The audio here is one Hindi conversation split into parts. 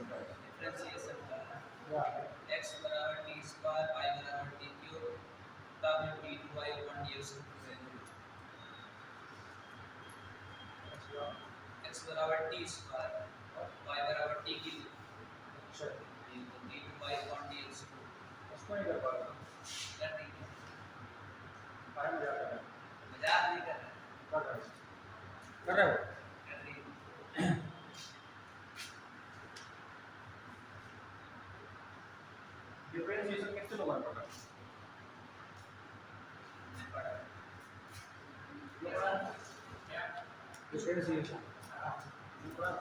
डिफरेंशिएशन का या x बराबर t स्क्वायर y बराबर t क्यूब तब d2y अपन dx x बराबर t स्क्वायर y बराबर t क्यूब अच्छा d2y अपन dx उसको नहीं कर पा रहा कर रही है टाइम मजा कर रहा है मजाक नहीं कर रहा कर रहा है कर रहा है कर रही है डिफरेंशिएशन किससे तो बन पड़ा पढ़ा ये पड़ा क्या डिफरेंशिएशन ये पड़ा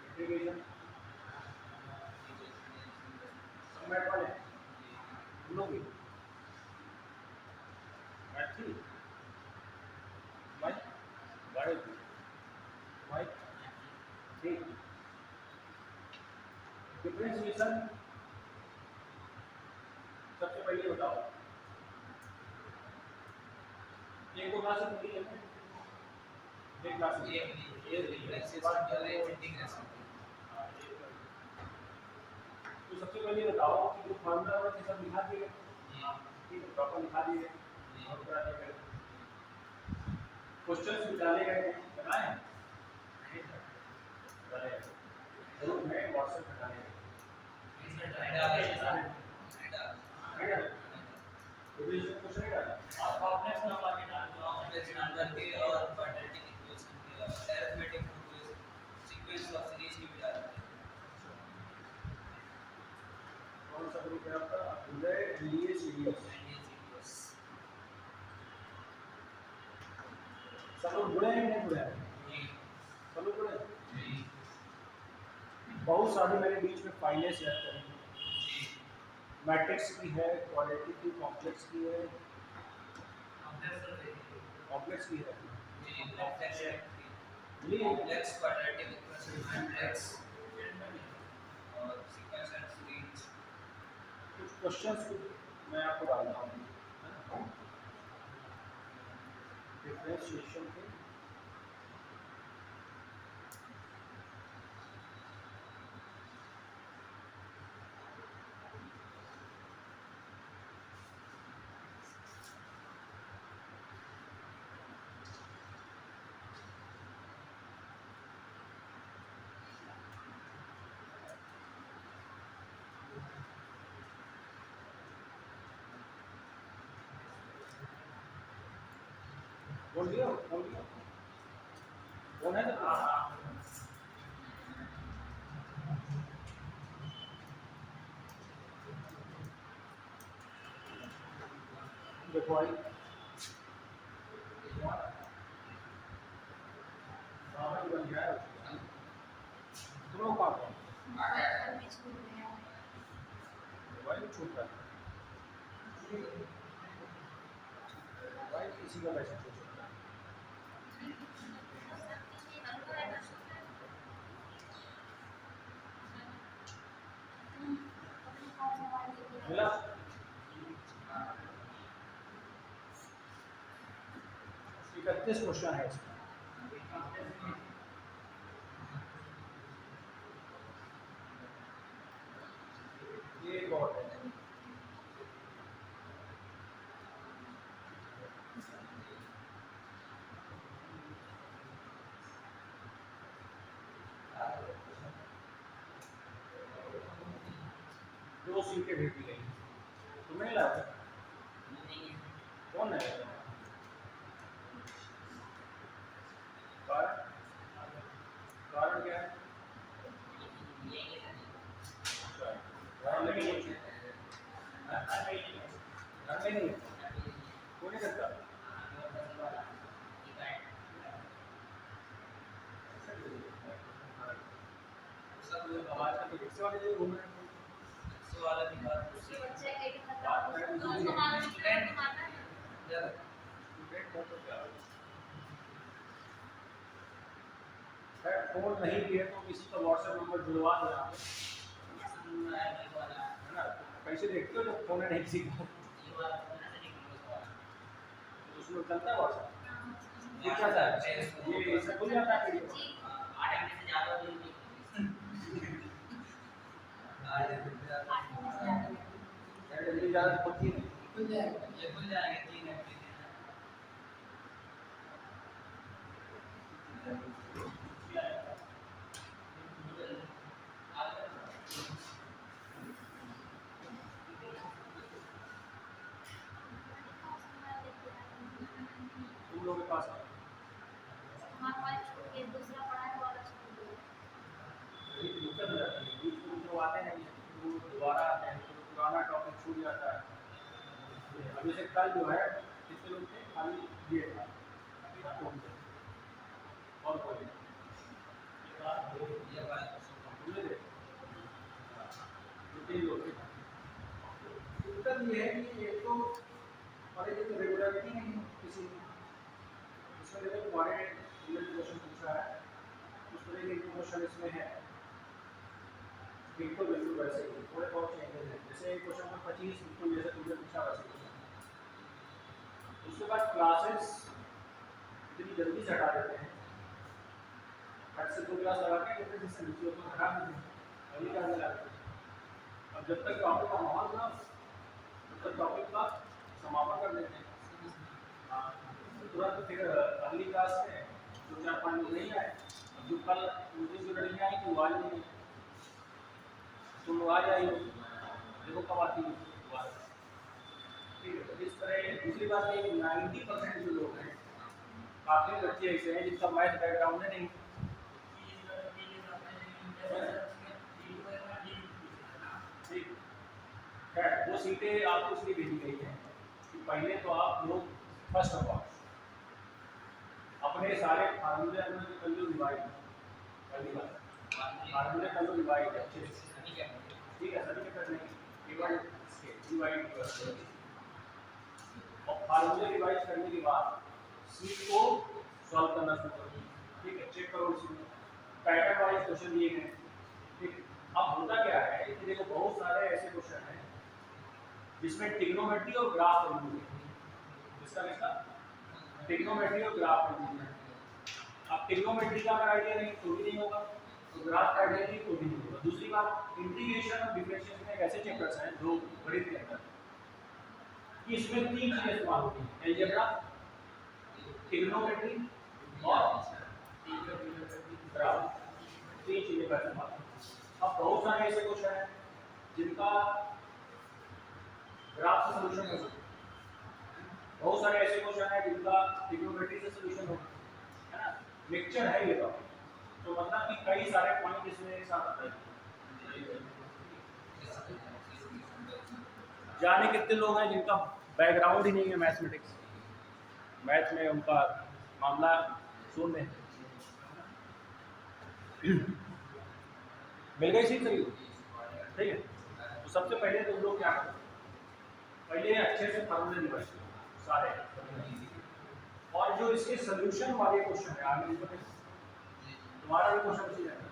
इंटीग्रेशन सबमेट वाले भूलोगे मैथ थी माइक गाड़ी थी माइक ठीक डिफरेंशिएशन सबसे पहले बताओ एक दो क्लास में है एक क्लास में ये डिफरेंशिएशन जो है इंटीग्रेशन तो सबसे पहले बताओ कि जो फॉर्मूला होगा ये सब लिखा दिए ठीक है प्रॉपर लिखा दिए और क्या करें क्वेश्चंस भी डाले गए बनाए डाले ग्रुप में व्हाट्सएप पे डाले तो ये क्वेश्चन नहीं डाला आप कॉम्प्लेक्स नंबर के डाल दो कॉम्प्लेक्स नंबर के और क्वाड्रेटिक इक्वेशन के और अरिथमेटिक सीक्वेंस ऑफ सीरीज की भी डाल दो कौन सा ग्रुप है आपका उदय एनडीए सीरीज सब लोग जुड़े हैं नहीं जुड़े हैं सब लोग जुड़े हैं बहुत सारी मेरे बीच में फाइलें शेयर करेंगे मैट्रिक्स की है क्वाड्रेटिक की कॉम्प्लेक्स की है कॉम्प्लेक्स की है कॉम्प्लेक्स क्वाड्रेटिक इक्वेशन मैट्रिक्स और सीक्वेंस एंड सीरीज कुछ क्वेश्चंस मैं आपको डालता हूँ डिफरेंशिएशन के बोल दिया कौन है तो देखो आई बन गया है तुम लोग पास हो मोबाइल छूट रहा है मोबाइल किसी का पैसा छूट सकता है मिला 31 क्वेश्चन है इसमें ये एक और है दो सीटें भेजी गई तुम्हें लगा कौन है कारण कारण क्या है घर में नहीं है कौन नहीं करता सब लोग आवाज का रिक्शे वाले जो घूम रहे हैं वाला भी बात फोन नहीं भी है तो किसी का व्हाट्सएप नंबर जुड़वा दो आप है ना कैसे देखते हो जब फोन है नहीं किसी का तो उसमें चलता है व्हाट्सएप ये क्या था ये सब खुल जाता है वीडियो इजाज़त होती है? ये खुल जाएंगे 3 एप्लीकेशन तुम लोगों के पास है? ये दिक्कत हो जाती है, बीच में जो आते नहीं हैं, वो दोबारा आते हैं, तो पुराना टॉपिक छूट जाता है। अब जैसे कल जो है कितने लोग थे, खाली ये था, अभी तक कौन थे? और कोई नहीं। ये बात समझे थे? तीन लोग थे। दिक्कत ये है कि एक तो हमारे लिए तो रेगुलरिटी नहीं है किसी में। इसमें देखो तुम्हारे क्वेश्चन पूछा है, उस तरह के क्वेश्चन इसमें है, बिल्कुल बिल्कुल वैसे ही, थोड़े बहुत चेंजेस हैं। जैसे क्वेश्चन नंबर 25 बिल्कुल जैसे तुमने पूछा वैसे क्वेश्चन। उसके बाद क्लासेस इतनी जल्दी से हटा देते हैं, हट से 2 क्लास लगा के कहते हैं जिससे नीचे तो हटा देते हैं, अगली क्लास लगाते हैं। अब जब तक टॉपिक का माहौल ना, तब तक टॉपिक का समापन कर देते हैं। हाँ, तुरंत फिर अगली क्लास में 2-4-5 लोग नहीं आए, अब जो कल मुझे जो लड़कियाँ आई थी वो आज नहीं, तुम आ जाइए, देखो कब आती है बात। ठीक है, तो इस तरह दूसरी बात ये कि 90% जो लोग हैं, काफ़ी बच्चे ऐसे हैं जिनका मैथ बैकग्राउंड है नहीं। ठीक है, वो सीटें आपको इसलिए भेजी गई हैं कि पहले तो आप लोग फर्स्ट ऑफ ऑल अपने सारे फार्मूले कर लो डिवाइड, पहली बात फार्मूले कर लो डिवाइड अच्छे से। ठीक है, सभी के करने केवल इसके डिवाइड और फार्मूले डिवाइड करने के बाद सीट को सॉल्व करना शुरू करो। ठीक है, चेक करो इसमें पैटर्न वाइज क्वेश्चन दिए गए। ठीक, अब होता क्या है कि देखो बहुत सारे ऐसे क्वेश्चन हैं जिसमें ट्रिग्नोमेट्री और ग्राफ वैल्यू है, जिसका ट्रिग्नोमेट्री और ग्राफ वैल्यू है। अब ट्रिग्नोमेट्री का अगर आइडिया नहीं तो भी नहीं होगा, तो ग्राफ का आइडिया नहीं तो भी नहीं होगा। दूसरी बात, इंटीग्रेशन और डिफरेंशिएशन में ऐसे चैप्टर्स हैं जो गणित के अंदर कि इसमें 3 चीजें इस्तेमाल होती हैं, अलजेब्रा, ट्रिग्नोमेट्री और ग्राफ, 3 चीजें का इस्तेमाल। अब बहुत सारे ऐसे क्वेश्चन हैं जिनका ग्राफ से सॉल्यूशन हो सकता है, बहुत सारे ऐसे क्वेश्चन हैं जिनका ट्रिग्नोमेट्री से सॉल्यूशन हो, है ना, मिक्सचर है ये तो मतलब कि कई सारे पॉइंट इसमें एक साथ आते हैं। जाने कितने लोग हैं जिनका बैकग्राउंड ही नहीं है मैथमेटिक्स, मैथ में उनका मामला शून्य है। मिल गई सीट सभी, ठीक है। तो सबसे पहले तुम लोग क्या करो, पहले अच्छे से फार्मूले डिवाइड करो सारे, और जो इसके सोल्यूशन वाले क्वेश्चन है आगे तुम्हारा भी क्वेश्चन उसी रहता है,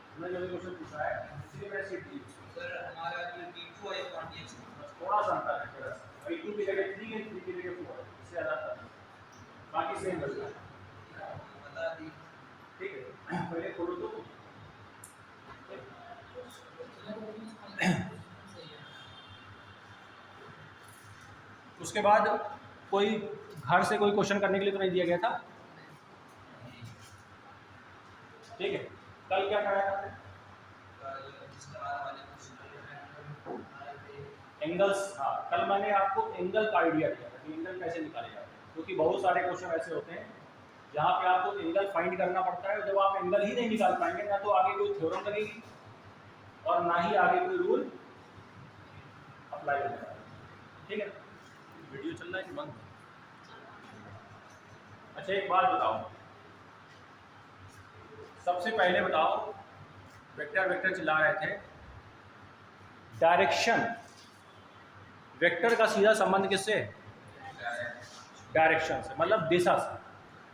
तुमने जो भी क्वेश्चन पूछा है इसी में सीट दी सर हमारा जो T2 है कॉन्टिनेंट्स थोड़ा सा अंतर है, थोड़ा सा 2 की जगह 3 है, 3 की जगह 4 है, इससे ज़्यादा अंतर है, बाकी सेम बचता है। बता दी। ठीक है, पहले खोलो तो उसके बाद कोई घर से कोई क्वेश्चन करने के लिए तो नहीं दिया गया था। ठीक है, कल क्या कराया था? एंगल्स, हाँ कल मैंने आपको एंगल का आइडिया दिया था कि एंगल कैसे निकाले जाते हैं, क्योंकि बहुत सारे क्वेश्चन ऐसे होते हैं जहाँ पे आपको एंगल फाइंड करना पड़ता है, जब आप एंगल ही नहीं निकाल पाएंगे ना तो आगे कोई थ्योरम लगेगी और ना ही आगे कोई रूल अप्लाई हो जाएगा। ठीक है, वीडियो चल रहा है कि बंद? अच्छा एक बात बताओ, सबसे पहले बताओ, वेक्टर वेक्टर चिल्ला रहे थे, डायरेक्शन वेक्टर का सीधा संबंध किससे है? डायरेक्शन से, मतलब दिशा से,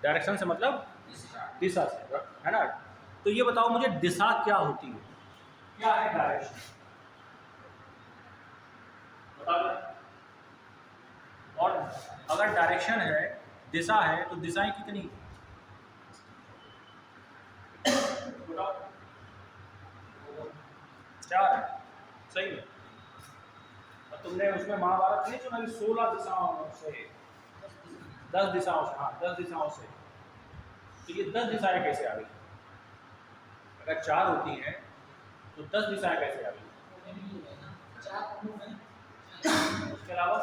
डायरेक्शन से मतलब दिशा से, है ना। तो ये बताओ मुझे दिशा क्या होती है, क्या है डायरेक्शन, बता दो। और अगर डायरेक्शन है, दिशा है, तो दिशाएं कितनी बताओ? 4 है, सही है। तुमने उसमें महाभारत नहीं सुना कि 16 दिशाओं से, 10 दिशाओं से, हाँ 10 दिशाओं से, तो ये 10 दिशाएं कैसे आ गई? अगर 4 होती हैं तो 10 दिशाएं कैसे आ गई? उसके अलावा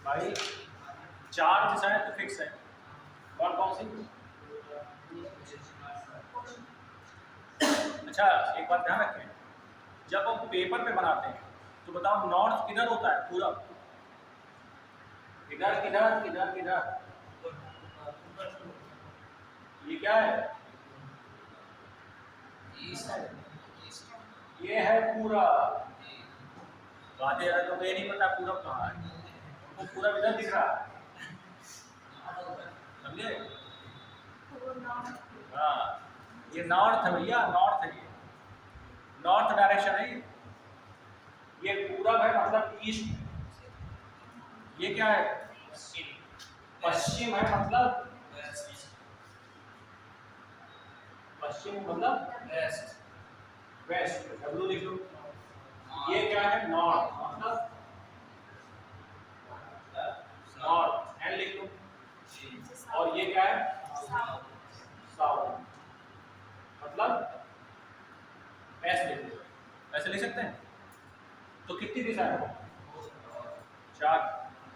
भाई 4 दिशाएं तो फिक्स है, और कौन सी? अच्छा एक बात ध्यान रखें, जब हम पेपर पे बनाते हैं तो बताओ नॉर्थ किधर होता है? पूरब। किधर किधर किधर किधर? ये क्या है? ये है पूरब। बातें यार तो ये नहीं पता पूरब कहाँ है, वो पूरब इधर दिख रहा है, समझे? हाँ ये नॉर्थ है भैया, नॉर्थ है, ये नॉर्थ डायरेक्शन है ये पूरब है मतलब ईस्ट। ये क्या है? पश्चिम है मतलब पश्चिम मतलब वेस्ट, डब्ल्यू लिख लो। ये क्या है? नॉर्थ मतलब नॉर्थ, एन लिख लो। और ये क्या है? साउथ मतलब वेस्ट लिख लो। ऐसे लिख सकते हैं? तो कितनी दिशा है? 4।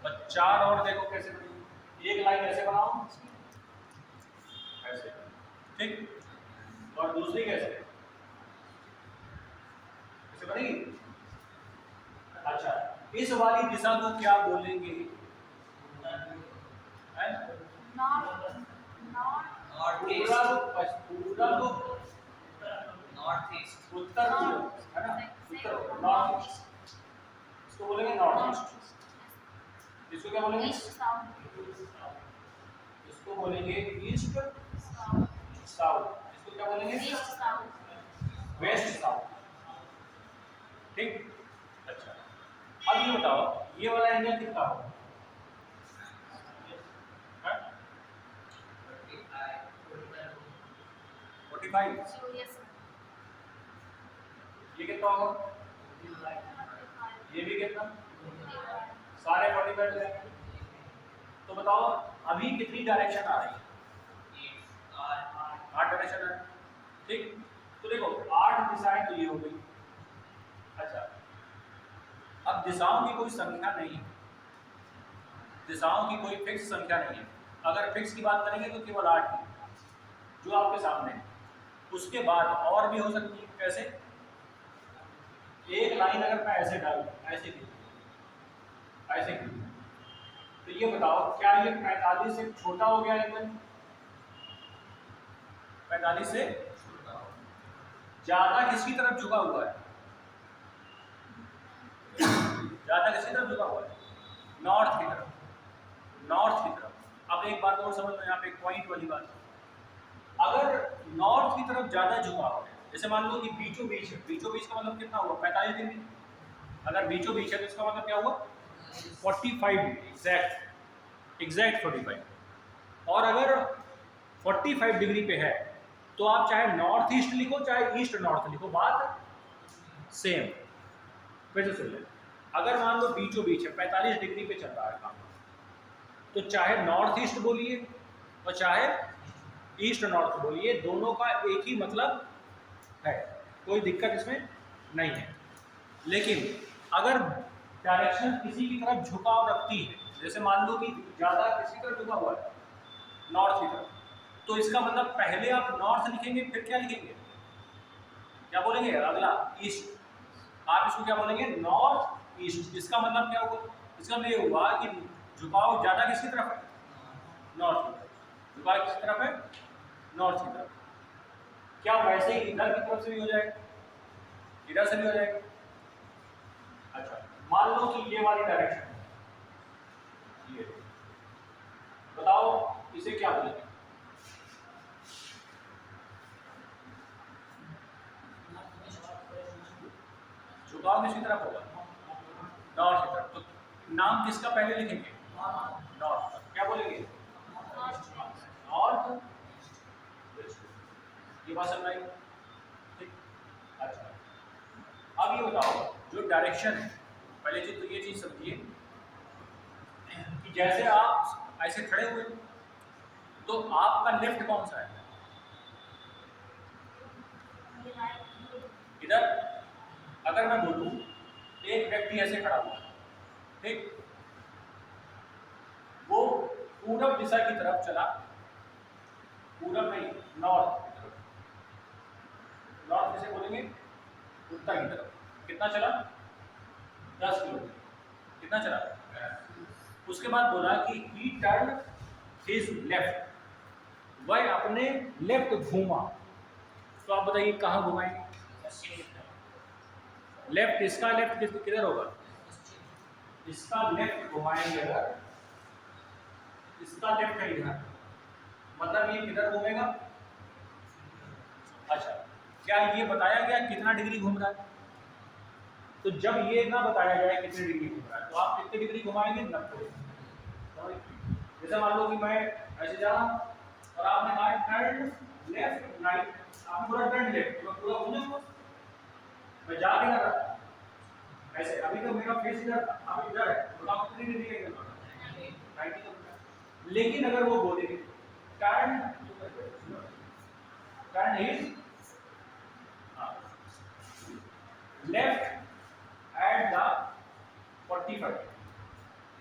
बस 4 और देखो कैसे बनेगी। एक लाइन ऐसे बनाओ, ऐसे, ठीक, और दूसरी कैसे ऐसे बनेगी? अच्छा इस वाली दिशा को क्या बोलेंगे? नॉर्थ ईस्ट, उत्तर पूर्व है ना, उत्तर नॉर्थ ईस्ट, इसको बोलेंगे नॉर्थ ईस्ट। इसको क्या बोलेंगे? इसको बोलेंगे ईस्ट साउथ। इसको क्या बोलेंगे? वेस्ट साउथ, ठीक। अच्छा अब ये बताओ ये वाला एंगल कितना होगा? 45। ये कितना होगा? ये भी कितना? सारे 45 है। तो बताओ अभी कितनी डायरेक्शन आ रही है? 8 डायरेक्शन है, ठीक। तो देखो 8 दिशाएं तो ये हो गई। अच्छा अब दिशाओं की कोई संख्या नहीं है, दिशाओं की कोई फिक्स संख्या नहीं है। अगर फिक्स की बात करेंगे तो केवल 8 ही जो आपके सामने है। उसके बाद और भी हो सकती है। कैसे? एक लाइन अगर मैं ऐसे डालूं, ऐसे ऐसे तो ये बताओ क्या ये 45 से छोटा हो गया एंगल? 45 से ज्यादा किसकी तरफ झुका हुआ है? ज्यादा किसकी तरफ झुका हुआ है? नॉर्थ की तरफ, नॉर्थ की तरफ। अब एक बात और समझ लो, यहाँ पे एक पॉइंट वाली बात, अगर नॉर्थ की तरफ ज्यादा झुका हुआ है, जैसे मान लो कि बीचों बीच है, बीचों बीच का मतलब कितना हुआ? 45 डिग्री। अगर बीचों बीच है तो इसका मतलब क्या हुआ? 45 डिग्री, एग्जैक्ट 45। और अगर 45 डिग्री पे है तो आप चाहे नॉर्थ ईस्ट लिखो चाहे ईस्ट नॉर्थ लिखो, बात सेम। फिर से सुन ले, अगर मान लो बीचों बीच है, 45 डिग्री पे चल रहा है काम, तो चाहे नॉर्थ ईस्ट बोलिए और चाहे ईस्ट नॉर्थ बोलिए, दोनों का एक ही मतलब है, कोई दिक्कत इसमें नहीं है। लेकिन अगर डायरेक्शन किसी की तरफ झुकाव रखती है, जैसे मान लो कि ज़्यादा किसी तरफ झुका हुआ है, नॉर्थ की तरफ, तो इसका मतलब पहले आप नॉर्थ लिखेंगे फिर क्या लिखेंगे? क्या बोलेंगे? अगला ईस्ट। आप इसको क्या बोलेंगे? North east. इसका मतलब क्या हुआ? इसका मतलब ये हुआ कि झुकाव ज़्यादा किसकी तरफ है? नॉर्थ की तरफ। झुकाव किसकी तरफ है? नॉर्थ की तरफ। क्या वैसे ही इधर की तरफ से भी हो जाएगा? इधर से भी हो जाएगा। अच्छा मान लो कि ये वाली डायरेक्शन है, ये बताओ इसे क्या बोलेंगे? झुकाव किसकी तरफ होगा? नॉर्थ की तरफ। तो नाम किसका पहले लिखेंगे? नॉर्थ का। क्या बोलेंगे? नॉर्थ। ये बात समझ आई? ठीक। अच्छा अब ये बताओ जो डायरेक्शन है, पहले चीज तो ये चीज समझिए कि जैसे आप ऐसे खड़े हुए तो आपका लेफ्ट कौन सा है? इधर। अगर मैं बोलूं एक व्यक्ति ऐसे खड़ा हुआ है, ठीक, वो पूरब दिशा की तरफ चला, पूरब नहीं, नॉर्थ की तरफ, नॉर्थ किसे बोलेंगे? उत्तर की तरफ। कितना चला? 10 किलोमीटर। कितना चला? उसके बाद बोला कि ही टर्न हिज लेफ्ट, वह अपने लेफ्ट घूमा। तो आप बताइए कहाँ घुमाएंगे? लेफ्ट, इसका लेफ्ट किधर होगा? इसका लेफ्ट घुमाएंगे अगर, इसका लेफ्ट है इधर, मतलब ये किधर घूमेगा? अच्छा, क्या ये बताया गया कितना डिग्री घूम रहा है? तो जब ये ना बताया जाए कितने डिग्री घूम रहा है तो आप कितने डिग्री घुमाएंगे? 90। जैसे मान लो कि मैं ऐसे जा रहा हूँ और आपने कहा टर्न लेफ्ट राइट, आपने पूरा टर्न लेफ्ट, तो पूरा घूमूंगा, मैं जा नहीं रहा ऐसे। अभी तो मेरा फेस इधर था, अब इधर है, तो आप कितनी डिग्री लेंगे? 90। लेकिन अगर वो बोले turn is left at the 45,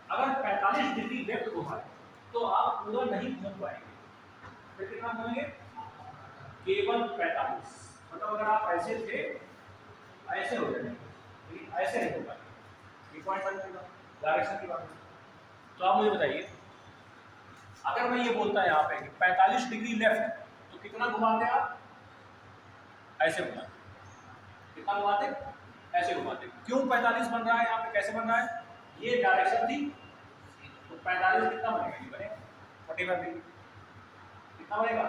अगर 45 डिग्री लेफ्ट घुमाए तो आप पूरा नहीं घूम पाएंगे। फिर कितना घूमेंगे? केवल 45। मतलब अगर आप ऐसे थे ऐसे हो जाएंगे, लेकिन ऐसे नहीं हो पाएंगे। ये पॉइंट बन जाएगा डायरेक्शन की बात है। तो आप मुझे बताइए, अगर मैं ये बोलता है यहाँ पे कि 45 डिग्री लेफ्ट, तो कितना घुमाते आप? ऐसे घुमाते। कितना घुमाते? ऐसे घुमाते। क्यों 45 बन रहा है यहाँ पे? कैसे बन रहा है? ये डायरेक्शन थी, तो 45 कितना बनेगा? ये बनेगा 45 डिग्री। कितना बनेगा?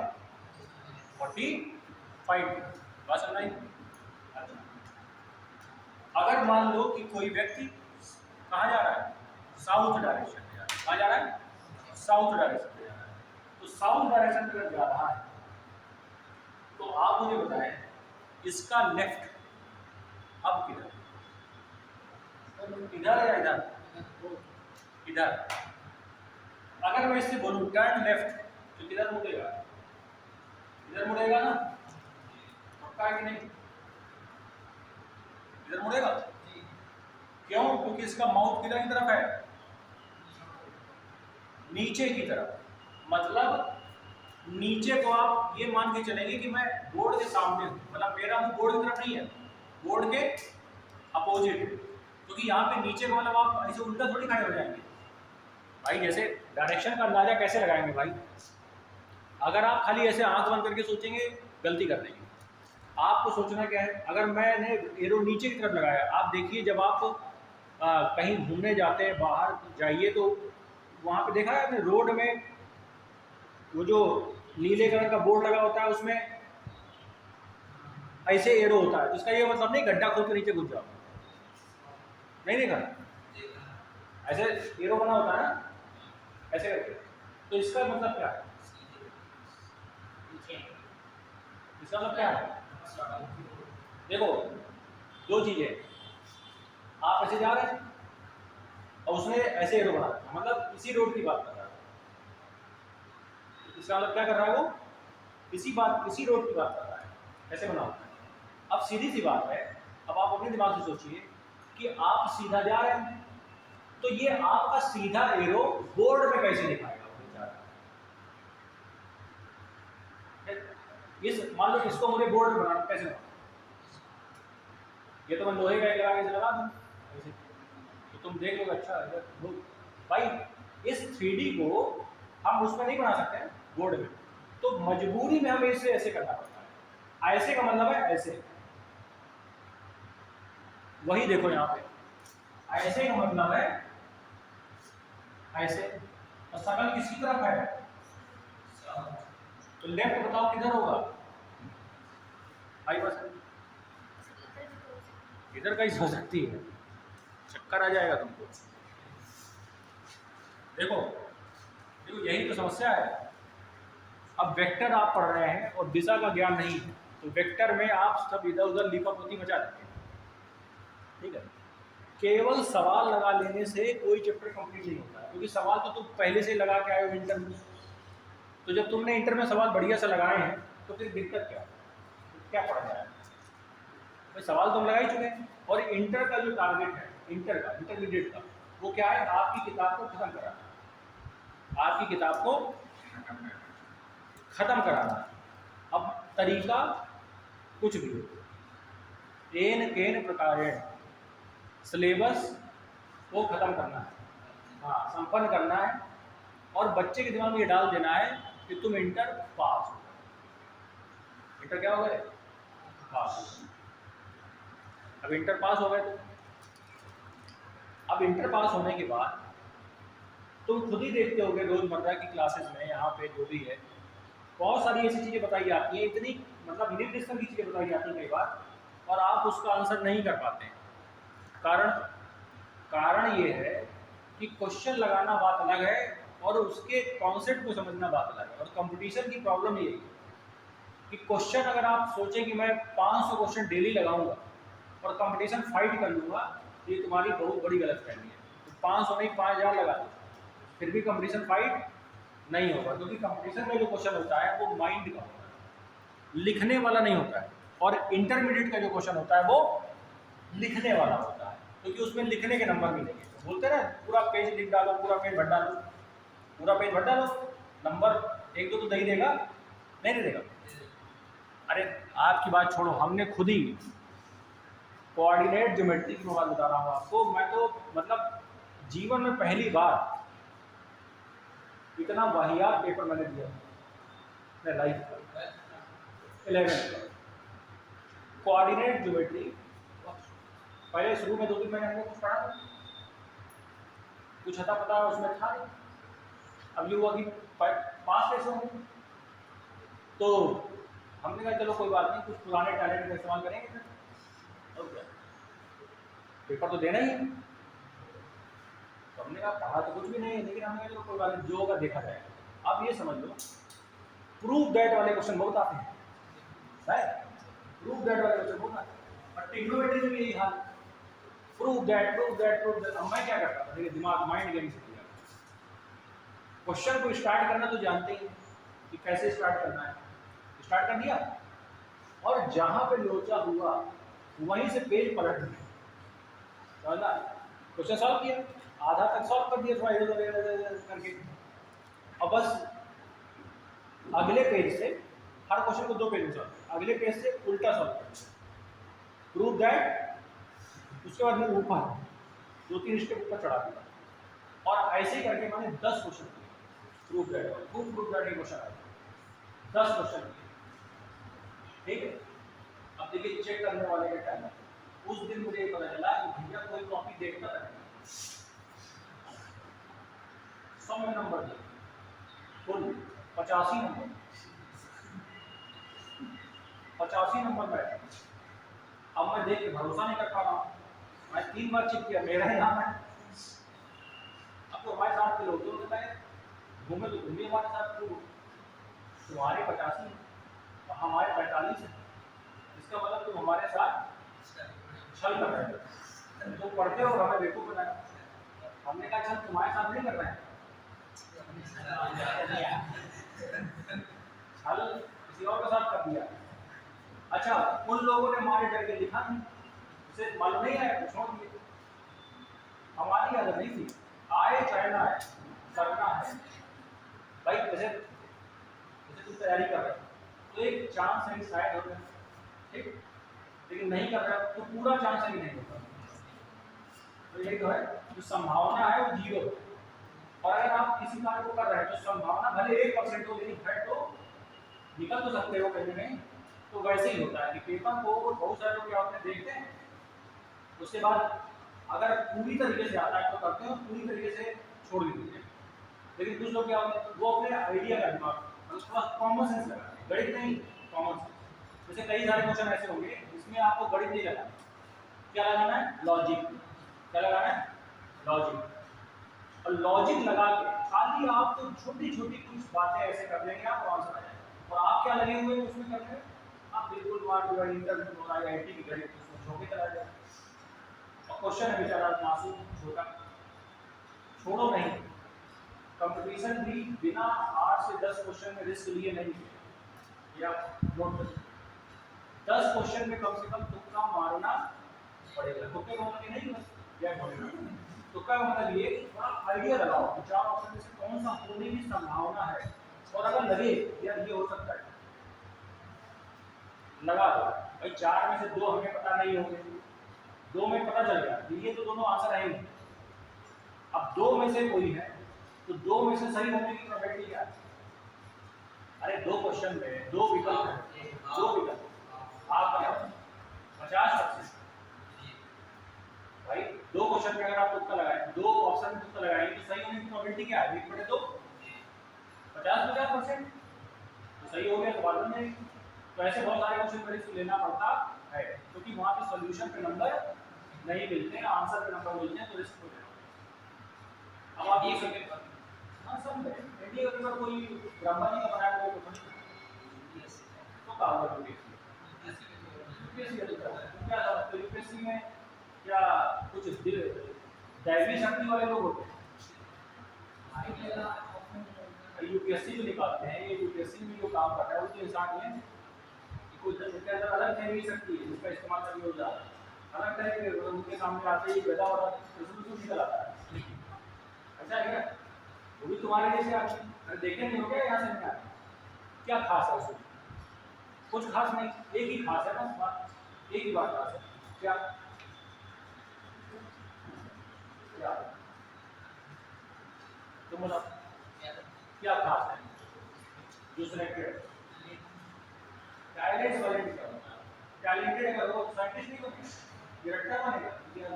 45। बात समझ आई? अच्छा, अगर मान लो कि कोई व्यक्ति कहाँ जा रहा है? साउथ डायरेक्शन में जा रहा है। कहाँ जा रहा है? साउथ डायरेक्शन में जा रहा है। तो साउथ डायरेक्शन में जा रहा है तो आप मुझे बताएं इसका लेफ्ट अब किधर? इधर या इधर? इधर। अगर मैं इससे बोलूं टर्न लेफ्ट, तो किधर मुड़ेगा? इधर मुड़ेगा ना? पक्का है कि नहीं? इधर मुड़ेगा। क्यों? क्योंकि इसका माउथ किधर की तरफ है? नीचे की तरफ। मतलब नीचे को आप ये मान के चलेंगे कि मैं बोर्ड के सामने हूं, मतलब मेरा मुंह बोर्ड की तरफ नहीं है, बोर्ड के अपोजिट, क्योंकि यहाँ पे नीचे को मतलब आप ऐसे उल्टा थोड़ी खड़े हो जाएंगे भाई। जैसे डायरेक्शन का अंदाजा कैसे लगाएंगे भाई? अगर आप खाली ऐसे आंख बंद करके सोचेंगे, गलती कर देंगे। आपको सोचना क्या है? अगर मैंने एरो नीचे की तरफ लगाया, आप देखिए जब आप कहीं घूमने जाते हैं, बाहर जाइए, तो वहाँ पे देखा है आपने रोड में वो जो नीले कलर का बोर्ड लगा होता है, उसमें ऐसे एरो होता है, तो इसका ये मतलब नहीं गड्ढा खोद के नीचे घुस जाओ। नहीं देखा? ऐसे एरो बना होता है ना, ऐसे करके। तो इसका मतलब क्या है? इसका मतलब क्या है? देखो, दो चीजें, आप ऐसे जा रहे हैं और उसने ऐसे एरो बना रखा, मतलब इसी रोड की बात कर रहा है। इसका मतलब क्या कर रहा है? वो इसी रोड की बात कर रहा है, ऐसे बना होता है। अब सीधी सी बात है, अब आप अपने दिमाग से सोचिए कि आप सीधा जा रहे हैं, तो ये आपका सीधा एरो बोर्ड में कैसे दिखाएगा? इस मान लो इसको मुझे बोर्ड में बनाना, कैसे बनाऊं? ये तो मैं लोहे का एक लगा के लगा दूं ऐसे, तो तुम देख लो। अच्छा भाई, इस 3D को हम उसमें नहीं बना सकते हैं बोर्ड में, तो मजबूरी में हमें इसे ऐसे करना पड़ता है। ऐसे का मतलब है ऐसे, वही देखो यहाँ पे, ऐसे का मतलब है ऐसे। और शकल किसकी तरफ है? तो लेफ्ट बताओ किधर होगा भाई? बस इधर कैसे हो सकती है? चक्कर आ जाएगा तुमको। देखो देखो, यही तो समस्या है। अब वेक्टर आप पढ़ रहे हैं और दिशा का ज्ञान नहीं है, तो वेक्टर में आप सब इधर उधर लिपापोती मचा देंगे। ठीक है। केवल सवाल लगा लेने से कोई चैप्टर कंप्लीट नहीं होता है, क्योंकि सवाल तो तुम पहले से लगा के आए हो इंटर में। तो जब तुमने इंटर में सवाल बढ़िया से लगाए हैं तो फिर दिक्कत क्या, क्या पड़ जाएगा? भाई सवाल तुम लगा ही चुके हैं। और इंटर का जो टारगेट है, इंटर का, इंटरमीडिएट का, वो क्या है? आपकी किताब को खत्म कराना, आपकी किताब को खत्म कराना। अब तरीका कुछ भी हो, एन केन प्रकारेण सिलेबस को खत्म करना है, हाँ संपन्न करना है, और बच्चे के दिमाग में ये डाल देना है कि तुम इंटर पास हो गए। इंटर क्या हो गए? पास हो गए। अब इंटर पास हो गए तो अब इंटर पास होने के बाद तुम खुद ही देखते होगे रोजमर्रा की क्लासेस में, यहाँ पे जो भी है, बहुत सारी ऐसी चीज़ें बताई जाती हैं, इतनी मतलब निर्दिष्ट की चीज़ें बताई जाती हैं कई बार, और आप उसका आंसर नहीं कर पाते हैं। कारण ये है कि क्वेश्चन लगाना बात अलग है और उसके कॉन्सेप्ट को समझना बात अलग है। और कंपटीशन की प्रॉब्लम ये है कि क्वेश्चन अगर आप सोचें कि मैं 500 क्वेश्चन डेली लगाऊंगा और कंपटीशन फाइट कर लूँगा, ये तुम्हारी बहुत बड़ी गलतफहमी है। तो 500 नहीं 5000 लगा दो, फिर भी कंपटीशन फाइट नहीं होगा, क्योंकि कंपटीशन में जो क्वेश्चन होता है वो माइंड का होता है, लिखने वाला नहीं होता है। और इंटरमीडिएट का जो क्वेश्चन होता है वो लिखने वाला होता है, क्योंकि उसमें लिखने के नंबर मिलेंगे। तो बोलते हैं ना, पूरा पेज लिख डालो, पूरा पेज भर डालो, पूरा पेज भर डालो, नंबर एक दो तो दे ही देगा, नहीं दे देगा? अरे आपकी बात छोड़ो, हमने खुद ही कोऑर्डिनेट ज्योमेट्री की मैं बात बता रहा हूँ आपको, मैं तो मतलब जीवन में पहली बार इतना वाहियात पेपर मैंने दिया अपने लाइफ का, 11th का कोऑर्डिनेट ज्योमेट्री। पहले शुरू में 2-3 महीने हमने कुछ पढ़ा था, कुछ अता पता उसमें था नहीं। अब ये हुआ कि पास कैसे होंगे, तो हमने कहा चलो कोई बात नहीं, कुछ पुराने टैलेंट का इस्तेमाल करेंगे फिर, और क्या, पेपर तो देना ही है। तो हमने कहा पढ़ा तो कुछ भी नहीं है, लेकिन हमने कहा चलो कोई बात नहीं, जो होगा देखा जाएगा। अब ये समझ लो, प्रूव दैट वाले क्वेश्चन बहुत आते हैं, प्रूव दैट वाले क्वेश्चन बहुत आते हैं, और ट्रिग्नोमेट्री में भी यही हाल, prove that prove that prove that. अब मैं क्या करता था, मेरे दिमाग माइंड गेम से किया, क्वेश्चन को स्टार्ट करना तो जानते ही कि कैसे स्टार्ट करना है, स्टार्ट कर दिया, और जहां पे लोचा हुआ वहीं से पेज पलट दिया, समझना, क्वेश्चन सॉल्व किया, आधा तक सॉल्व कर दिया, थोड़ा इधर करके, और बस अगले पेज से, हर क्वेश्चन को 2 पेज में सॉल्व, अगले पेज से उल्टा सॉल्व कर, प्रूव दैट, उसके बाद में ऊपर 2-3 स्टेप ऊपर चढ़ा दिया, और ऐसे ही करके मैंने 10 क्वेश्चन किए, प्रूव दैट और खूब प्रूव दैट क्वेश्चन आए, 10 क्वेश्चन किए, ठीक है। अब देखिए चेक करने वाले का टाइम, उस दिन मुझे ये पता चला कि भैया कोई कॉपी देखता था, 100 में नंबर दिए, कुल 85 नंबर, 85 नंबर बैठे। अब मैं देख के भरोसा नहीं कर पा रहा हूँ, मैं 3 बार चेक किया, मेरा ही नाम है। अब तो हमारे साथ के लोग तो कहता है घूमे तो तुम भी हमारे साथ, तुम्हारे 85 और हमारे 45 है, इसका मतलब तुम हमारे साथ छल कर रहे हो, तुम पढ़ते हो हमें बेवकूफ बनाया। हमने कहा छल तुम्हारे साथ नहीं कर रहे हैं, छल किसी और के साथ कर दिया। अच्छा, उन लोगों ने हमारे डर के लिखा नहीं, उसे मालूम नहीं आया तो छोड़ दिए, हमारी आदत नहीं थी, आए चाहे ना आए करना है भाई। जैसे तुम तैयारी कर रहे हो तो एक चांस है शायद हो जाए, ठीक, लेकिन नहीं कर रहा तो पूरा चांस है कि नहीं होता, तो ये तो है, जो संभावना है वो 0 है। और अगर आप किसी कार्य को कर रहे हैं तो संभावना भले 1% हो, लेकिन है तो निकल तो सकते हो कहीं नहीं। तो वैसे ही होता है कि पेपर को बहुत सारे लोग क्या होते हैं देखते हैं, उसके बाद अगर पूरी तरीके से आता है तो करते हो, पूरी तरीके से छोड़ दीजिए। लेकिन कुछ लोग क्या होते हैं, वो अपने आइडिया का दिमाग, मतलब थोड़ा कॉमन सेंस लगाते हैं, गणित नहीं, कॉमन सेंस। जैसे कई सारे क्वेश्चन ऐसे होंगे जिसमें आपको गणित नहीं लगाना, क्या लगाना है, लॉजिक, क्या लगाना है, लॉजिक। और लॉजिक लगा के खाली आप तो छोटी छोटी कुछ बातें ऐसे कर लेंगे, आपको आंसर आ जाएगा। और आप क्या लगे हुए हैं उसमें करने, आप बिल्कुल इंटरव्यू हो रहा है IT की गणित, उसमें झोंके चला जाए, क्वेश्चन है बेचारा मासूम छोटा, छोड़ो नहीं। कंपटीशन भी बिना 8 से 10 क्वेश्चन में रिस्क लिए नहीं है, या नोट कर 10 क्वेश्चन में कम से कम तुक्का मारना पड़ेगा। तुक्के का मतलब नहीं बस क्या बोलेगा, तुक्का का मतलब ये कि थोड़ा आइडिया लगाओ कि 4 ऑप्शन में से कौन सा होने की संभावना है, और अगर लगे यार ये हो सकता है लगा दो भाई। 4 में से 2 हमें पता नहीं होंगे, 2 में पता चल गया ये तो दोनों आंसर है ही। अब 2 में से कोई है तो 2 में से सही होने की प्रोबेबिलिटी क्या है? अरे 2 क्वेश्चन में 2 विकल्प है, 2 विकल्प आप बताओ 50%। भाई 2 क्वेश्चन में अगर आप तुक्का लगाएं, 2 ऑप्शन में तुक्का लगाएंगे तो सही होने की प्रोबेबिलिटी क्या है? 1/2 50% तो सही हो गया तो बात नहीं। तो ऐसे बहुत सारे क्वेश्चन में रिस्क लेना पड़ता है क्योंकि वहां पे सॉल्यूशन पे नंबर नहीं मिलते हैं, आंसर पे नंबर मिलते हैं, तो रिस्क हो जाएगा। अब आप ये सब हाँ सब एनडीए का पेपर कोई ब्रह्मा जी का बनाया हुआ पेपर नहीं, तो कहा हुआ यूपीएससी क्या था? तो यूपीएससी में क्या कुछ दैवी शक्ति वाले लोग होते हैं? यूपीएससी जो निकालते हैं, ये यूपीएससी में जो काम करता है वो तो इंसान ही है। कुछ अलग दैवी शक्ति है जिसका इस्तेमाल करके हो जाता है, अलग टाइप के उनके सामने आते ही गदा और रेजोल्यूशन निकल आता है। अच्छा है क्या? वो भी तुम्हारे जैसे आदमी, अरे देखे नहीं हो गया यहाँ से निकाल क्या खास है उसमें? कुछ खास नहीं, एक ही खास है ना बात, एक ही बात खास है। क्या क्या तुम बताओ क्या खास है जो सिलेक्टेड? टैलेंट वाले टैलेंटेड अगर वो साइंटिस्ट नहीं बने, डायरेक्टर बनेगा क्या?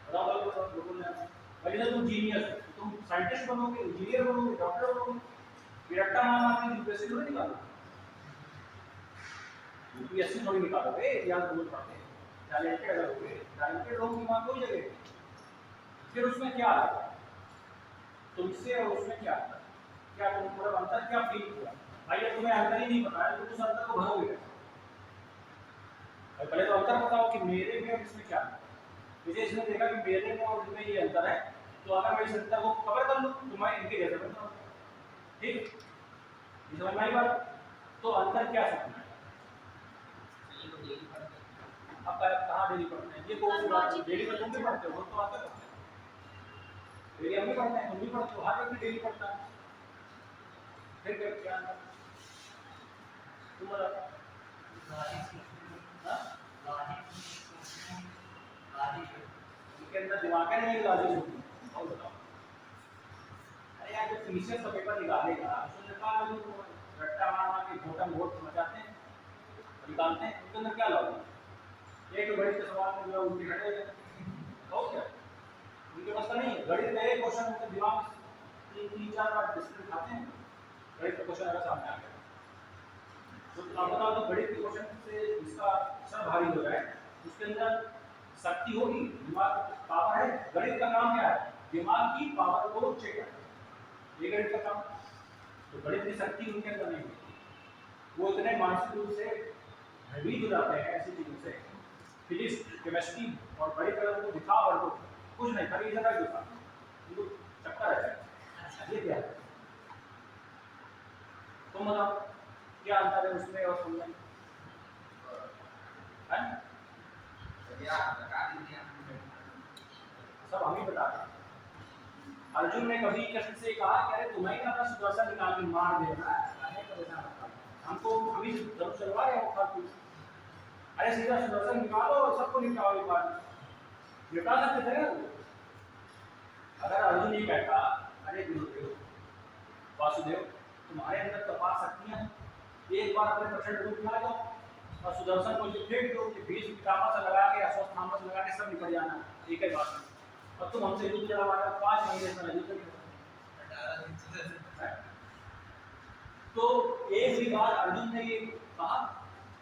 बताओ बताओ बिल्कुल नहीं। भाई जब तुम जीनियस हो तो तुम साइंटिस्ट बनोगे, इंजीनियर बनोगे, डॉक्टर बनोगे, डायरेक्टर नाम आके यूपीएससी थोड़ी निकालोगे, यूपीएससी थोड़ी निकालोगे, या बोल पाते हैं टैलेंटेड अगर हो गए, टैलेंटेड लोग दिमाग कोई जगह। फिर उसमें क्या आता है तुमसे और उसमें क्या आता है? क्या तुम थोड़ा अंतर क्या फील हुआ? भाई अब तुम्हें अंतर ही नहीं पता है तो उस अंतर को भरोगे। पहले तो अंतर बताओ कि मेरे में और इसमें क्या है। मुझे इसमें देखा कि मेरे में और इसमें ये अंतर है, तो अगर मैं इस अंतर को कवर कर लूँ तो मैं इनके जैसे बनता हूँ। ठीक, समझ में आई बात? तो अंतर क्या समझना है? अब कहाँ डेली पढ़ते हैं? ये कौन सी बात है? डेली में तुम भी पढ़ते हो तो आता है, डेली हम भी पढ़ते हैं, तुम भी पढ़ते हो, हर व्यक्ति डेली पढ़ता है। फिर क्या अंतर? तुम बताओ। उनके अंदर दिमाग है नहीं, लॉजिक होती है। और बताओ, अरे यार जो फीचर्स का पेपर निकालेगा उसमें निकाल लो, रट्टा मार के छोटा वोट मचाते हैं निकालते हैं, उनके अंदर क्या लॉजिक? एक गणित के सवाल में जो उनके खड़े हो क्या उनके पास नहीं है। गणित में एक क्वेश्चन उनके दिमाग 3-4 बार डिस्प्ले खाते हैं, गणित का क्वेश्चन अगर सामने आ गया तो आप बताओ, तो गणित के क्वेश्चन से इसका सर भारी हो जाए, उसके अंदर शक्ति होगी, दिमाग पावर है। गणित का काम क्या है? दिमाग की पावर को चेक करना, ये गणित का काम। तो गणित की शक्ति उनके अंदर नहीं होती, वो इतने मानसिक रूप से भयभीत हो जाते हैं ऐसी चीजों से। फिजिक्स, केमिस्ट्री और गणित अगर उनको दिखा और तो कुछ नहीं, खाली इधर का दिखा उनको चक्कर है। ये क्या है? तुम बताओ क्या अंतर है उसमें और तुमने? सब हम ही बता रहे हैं। अर्जुन ने कभी कृष्ण से कहा कि अरे तुम्हें ही अपना सुदर्शन निकाल के मार देना है, हमको अभी धनुष तलवार है वो फालतू। अरे सीधा सुदर्शन निकालो और सबको निकालो एक बार, निकाल सकते थे ना। अगर अर्जुन ये कहता अरे गुरुदेव वासुदेव तुम्हारे अंदर तपा शक्तियां हैं, एक बार अपने प्रचंड रूप में आ जाओ और सुदर्शन को जो फेंक दो कि बीच पितामह से लगा के अश्वत्थामा से लगा के सब निकल जाना, एक ही बात है। और तुम हमसे युद्ध चलवाना 5 महीने से युद्ध नहीं। तो एक भी बार अर्जुन ने ये कहा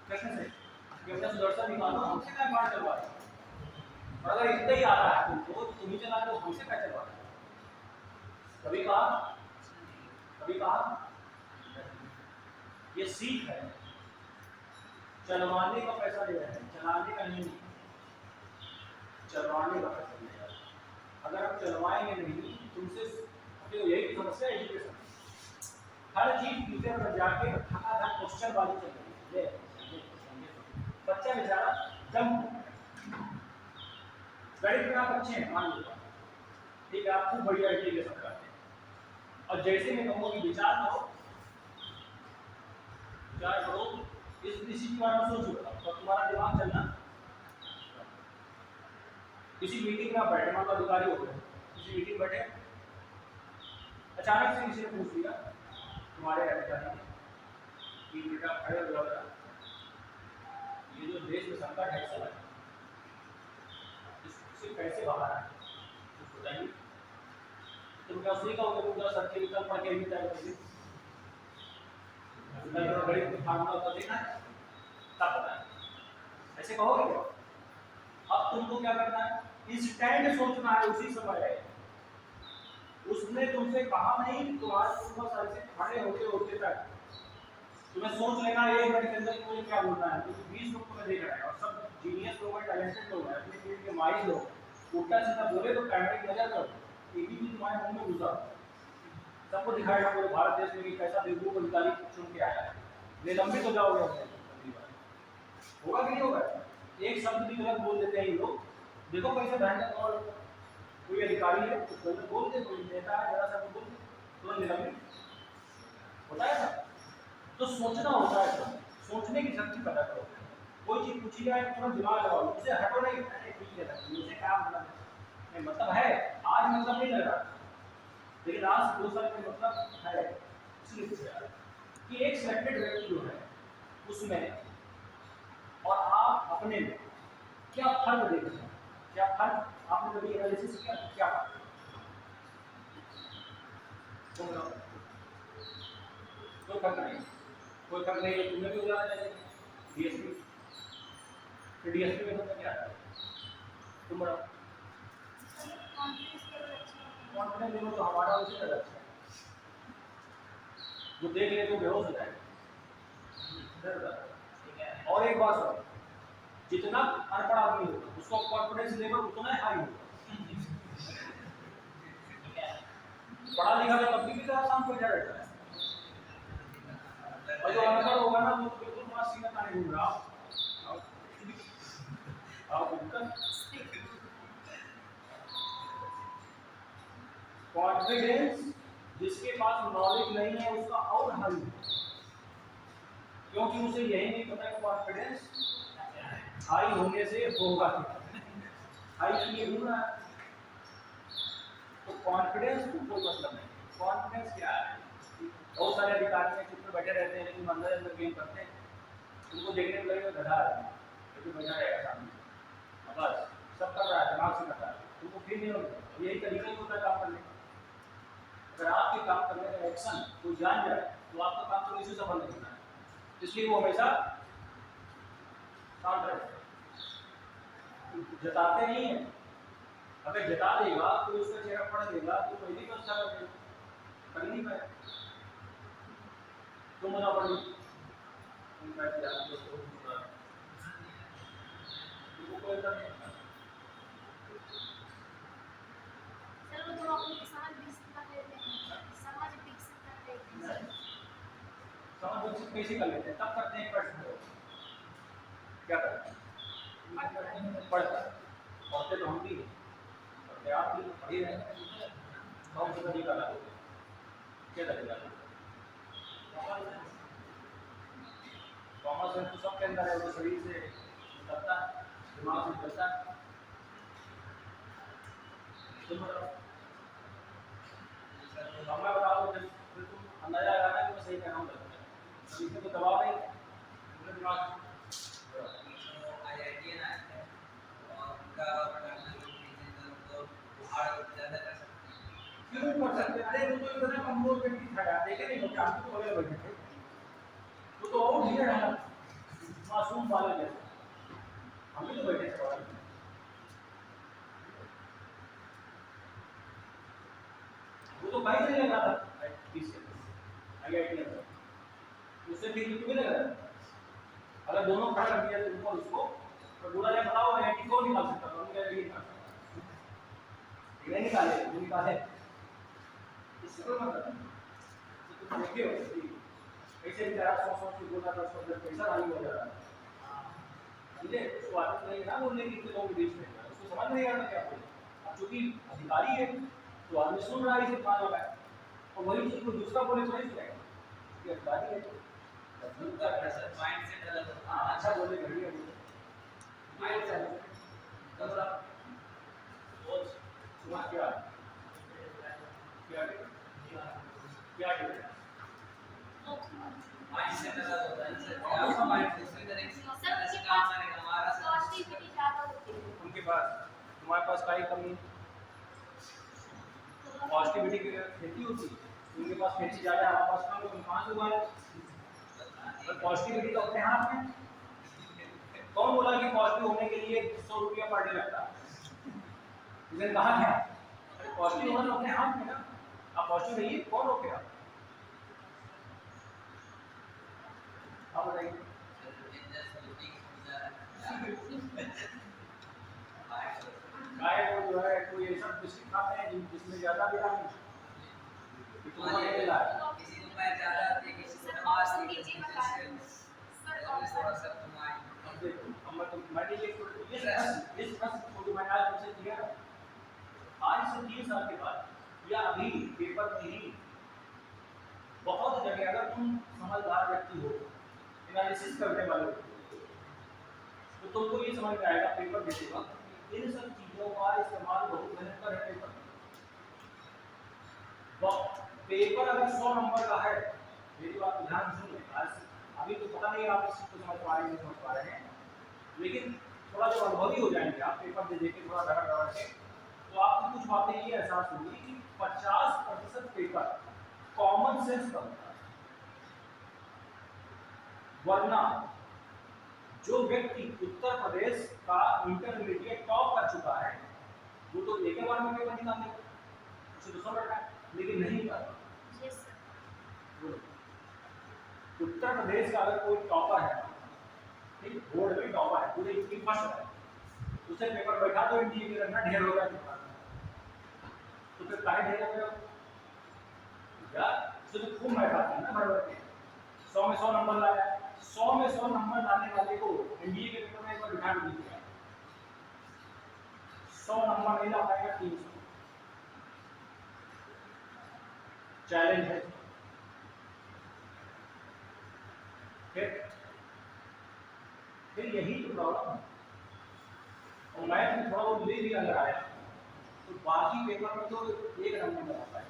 कृष्ण से कि अपना सुदर्शन निकालो, हमसे क्या बात चलवा रहे हो? और अगर इतना ही आता है तुमको तो तुम ही चला दो, हमसे क्या चलवा रहे हो? कभी कहा, कभी कहा ये सीख है, चलवाने का पैसा ले रहे हैं, चलाने का नहीं। चलवाने का पैसा मिलेगा। अगर आप चलवाएंगे नहीं तुमसे, तो यही तो समस्या है एजुकेशन। हर चीज टीचर पर जाके धड़ाधड़ क्वेश्चन बाजी चल रही है, बच्चा बेचारा दम, गणित में आप अच्छे हैं मान लो, ठीक है, आप खूब बढ़िया एजुकेशन करते हैं, और जैसे मैं कहूँगा कि विचार करो इस किसी के बारे में सोचो, तो तुम्हारा दिमाग चलना। किसी मीटिंग में आप बैठे, मान लो अधिकारी हो गए, किसी मीटिंग बैठे, अचानक से किसी ने पूछ लिया तुम्हारे अधिकारी ने कि बेटा खड़े हो जाओ, ये जो देश में संकट है चला है, इससे कैसे बाहर आए कुछ बताइए। तुम क्या उसी का उनका सत्य विकल्प पढ़ के ही तय करोगे, गणित फार्मूला होता देखना है तब बताएं, ऐसे कहोगे क्या? अब तुमको क्या करना है, इंस्टेंट सोचना है उसी समय। उसने तुमसे कहा नहीं कि तुम्हारे तुम बस ऐसे खड़े होते तक तुम्हें सोच लेना है 1 मिनट के अंदर मुझे क्या बोलना है, क्योंकि 20 लोग तुम्हें देख रहे हैं और सब जीनियस लोग हैं, टैलेंटेड लोग हैं, अपने फील्ड के माहिर लोग, उल्टा सीधा बोले तो कैमरे की नजर करो, ये भी तुम्हारे मुंह में घुसा, सबको दिखाएगा पूरे भारत देश में कि कैसा बेवकूफ अधिकारी चुन के आया है, निलंबित हो जाओगे अगली बार। होगा कि नहीं होगा? एक शब्द भी गलत बोल देते हैं ये लोग, देखो कैसे भयंकर, और कोई अधिकारी है तो गलत बोल दे, कोई नेता है जरा सा बोल दे तो निलंबित होता है ना। तो सोचना होता है, सोचने की शक्ति पैदा करो, कोई चीज पूछी जाए तो तुरंत दिमाग लगाओ, उससे हटो नहीं, ठीक है मुझे क्या मतलब है, आज मतलब नहीं लग रहा, लेकिन आज 2 साल का मतलब है, इसलिए पूछ रहा है कि एक सिलेक्टेड व्यक्ति जो है उसमें और आप अपने में क्या फर्क देख रहे हैं, क्या फर्क आपने कभी एनालिसिस किया, क्या फर्क? कोई फर्क नहीं, कोई फर्क नहीं है, तुम्हें भी हो जाना चाहिए डीएसपी, तो डीएसपी में तुमने क्या है, तुम बड़ा कॉन्फिडेंस लेवल तो हमारा उसी तरह अच्छा है, जो देख ले तो बेहोश हो जाएगा। और एक बात सुनो, जितना अनपढ़ आदमी होगा उसका कॉन्फिडेंस लेवल उतना ही हाई होगा, पढ़ा लिखा तो तब भी तरह शाम को जा रहता है, और जो अनपढ़ होगा ना वो बिल्कुल पास सीधा ताने घूम रहा कॉन्फिडेंस जिसके पास नॉलेज नहीं है उसका और हाई है, क्योंकि उसे यही नहीं पता कि कॉन्फिडेंस हाई होने से होगा हाई नहीं होना, तो कॉन्फिडेंस को कोई मतलब नहीं। कॉन्फिडेंस क्या है, बहुत सारे अधिकारी हैं चुप बैठे रहते हैं लेकिन अंदर अंदर गेम करते हैं, उनको देखने में लगेगा गधा है लेकिन मजा आएगा सामने, बस सब कर रहा है दिमाग से कर रहा है, तुमको फील नहीं होगा, यही तरीका ही होता है काम करने का। अगर आपके काम करने का एक्शन कोई जान जाए तो आपका काम तो इसी सफल नहीं होना है, इसलिए वो हमेशा शांत रहते हैं, जताते नहीं है, अगर जता देगा तो उसका चेहरा पढ़ देगा तो पहली बात अच्छा कर नहीं पाए, तुम बना पड़ी कोई कर नहीं समझ कैसे कर लेते हैं, तब करते हैं प्रश्न, क्या करते हैं पढ़ता पढ़ते तो हम भी पढ़ते आप भी पढ़ी रहे, कौन सा तरीका लागू, क्या तरीका कॉमर्स में तो सबके अंदर है, वो शरीर से निकलता है, दिमाग से निकलता है, तुम बताओ फिर तुम अंदाजा लगाना कि मैं सही कह रहा हूँ, इसमें तो दबाव नहीं, पूरे दिमाग आईआईटी ना है और उनका क्यों कर सकते, अरे वो तो इतना कमजोर व्यक्ति था यार, देखे नहीं होते आपको तो बगैर बैठे थे, वो तो और धीरे रहा मासूम वाले जैसे, हम भी तो बैठे थे बाहर, वो तो कहीं नहीं लग रहा था आईआईटी में, उससे ठीक तुम्हें लग रहा है, अगर दोनों खड़ा कर दिया तुमको उसको तो बोला जाए बताओ नेगेटिव कौन निकाल सकता है, उनका ये निकाल ये निकाले वो निकाले, इससे कोई मतलब नहीं। तो तुम देखे हो कि ऐसे भी 100 की बोला था, उसको जब पैसा नहीं हो जा रहा समझे, उसको आदत नहीं है ना बोलने की, लोग विदेश में उसको समझ नहीं आता क्या बोले। अब चूंकि अधिकारी है तो आदमी सुन रहा है, इसे मान रहा है, और वही चीज को दूसरा बोले तो नहीं सुनेगा, क्योंकि अधिकारी है तो उनका प्रेशर माइंडसेट अलग होता है। हाँ अच्छा बोले बढ़िया बोले माइंडसेट दूसरा सोच तुम्हारा क्या क्या क्या माइंडसेट अलग होता है, जैसे आपका माइंड दूसरी तरह से काम करेगा, हमारा उनके पास, तुम्हारे पास का ही कमी पॉजिटिविटी की खेती होती है, उनके पास खेती ज़्यादा, हमारे पास कम, तुम कहाँ से उगाए? और पॉजिटिविटी तो अपने हाथ में। कौन बोला कि पॉजिटिव होने के लिए 100 रुपया पर डे लगता है? तुमने कहा क्या? अरे पॉजिटिव होना तो अपने हाथ में ना, आप पॉजिटिव रहिए, कौन रोकेगा? आप बताइए। गाय को जो है कोई ऐसा बिस्किट खाते हैं जिसमें ज़्यादा विटामिन किसी को मैं ज़्यादा आती है, किसी को नमाज नहीं, किसी को थोड़ा सा कमाई। अब देखो, अब मैं तो मैंने ये प्रश्न जो मैंने आज तुमसे किया, आज से 3 साल के बाद या अभी पेपर में ही बहुत जगह, अगर तुम समझदार व्यक्ति हो, एनालिसिस करने वाले हो, तो तुमको ये समझ में आएगा पेपर देते वक्त इन सब चीज़ों का इस्तेमाल बहुत भयंकर है। पेपर अगर 100 नंबर का है, मेरी बात ध्यान सुन लें, आज अभी तो पता नहीं आप इस चीज़ को समझ पा रहे हैं नहीं समझ पा रहे हैं, लेकिन थोड़ा जब अनुभवी हो जाएंगे आप पेपर दे के थोड़ा डर डर के, तो आपको कुछ बातें ये एहसास होगी कि 50% पेपर कॉमन सेंस का होता है। वरना जो व्यक्ति उत्तर प्रदेश का इंटरमीडिएट टॉप कर चुका है, वो तो एक बार में पेपर निकाल देगा, उसे तो सब रखा है, लेकिन नहीं कर। उत्तर प्रदेश का अगर कोई टॉपर है, ठीक, बोर्ड में टॉपर है, पूरे यूपी फर्स्ट है, उसे पेपर बैठा दो इंडिया के रखना ढेर हो गया तो फिर काहे ढेर हो गया यार, उसे तो खूब बैठाते हैं ना भर भर के, 100 में 100 नंबर लाया, 100 में 100 नंबर लाने वाले को एनडीए के पेपर में एक बार बिठा के दीजिएगा, 100 नंबर नहीं ला पाएगा, 300 चैलेंज है। फिर यही तो प्रॉब्लम है, और मैथ में थोड़ा बहुत ले लिया लगाया तो बाकी पेपर में तो 1 नंबर में आता है,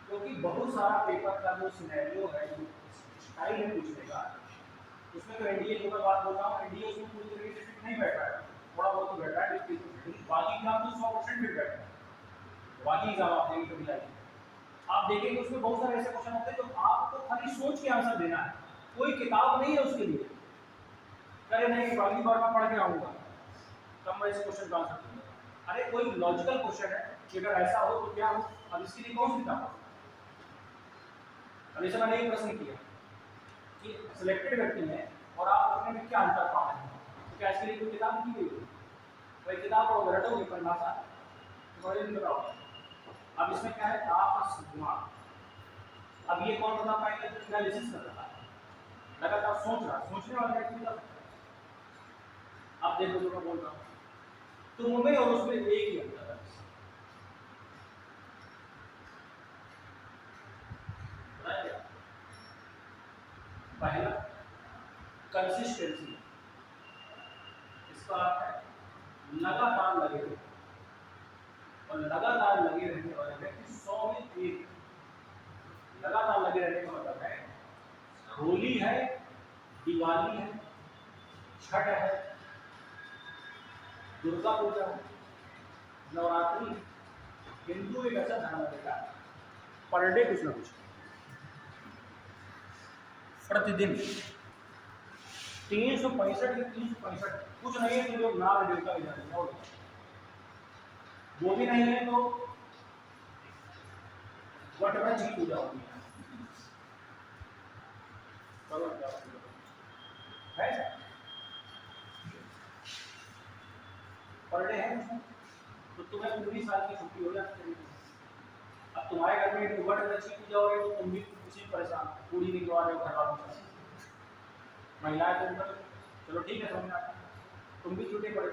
क्योंकि बहुत सारा पेपर का जो सिनेरियो है, जो स्टाइल है पूछने का, उसमें तो एनडीए की मैं बात बोल रहा हूँ, एनडीए उसमें पूरी तरीके से फिट नहीं बैठ रहा है, थोड़ा बहुत तो बैठ रहा है, बाकी एग्जाम तो 100% फिट बैठ रहा है। बाकी एग्जाम आप देंगे कभी आएंगे, आप देखेंगे उसमें बहुत सारे ऐसे क्वेश्चन होते हैं जो आपको खाली सोच के आंसर देना है, कोई किताब नहीं है उसके लिए, अरे नहीं अगली बार मैं पढ़ के आऊँगा तब मैं इस क्वेश्चन का आंसर दूंगा। अरे कोई लॉजिकल क्वेश्चन है कि अगर ऐसा हो तो क्या हो, अब इसके लिए कौन सी किताब? अब जैसे मैंने एक प्रश्न किया कि सिलेक्टेड व्यक्ति है और आप अपने में क्या अंतर पा रहे हैं, तो क्या इसके लिए कोई किताब की गई? भाई किताब पढ़ोगे रटोगे परिभाषा तो बड़े दिन बताओ। अब इसमें क्या है, आपका दिमाग, अब ये कौन बता पाएगा जो एनालिसिस कर रहा है, लगातार सोच रहा, सोचने वाला व्यक्ति बता सकता है। आप देखो जो मैं बोल रहा हूँ, तुम में और उसमें एक ही अंतर है, पहला कंसिस्टेंसी, इसका अर्थ है लगातार लगे रहना, और लगातार लगे रहने वाले व्यक्ति 100 में 1। लगातार लगे रहने का मतलब है होली है, दिवाली है, छठ है, दुर्गा पूजा है, नवरात्रि, हिंदू एक ऐसा धर्म रहेगा पर डे कुछ ना कुछ, प्रतिदिन 365 के 365 कुछ नहीं है तो लोग नाग देवता के जाते हैं, वो भी नहीं है तो वटवृक्ष की पूजा होती है। पर डे है उसमें, तो तुम्हें 19 साल की छुट्टी हो जाती है। अब तुम्हारे घर में टूबट लक्ष्मी पूजा हो रही है तो तुम भी उसी परेशान, पूरी निकलवा रहे हो घर वालों से, महिलाएं तुम पर, चलो ठीक है समझ में आता है, तुम भी छुट्टी पड़े।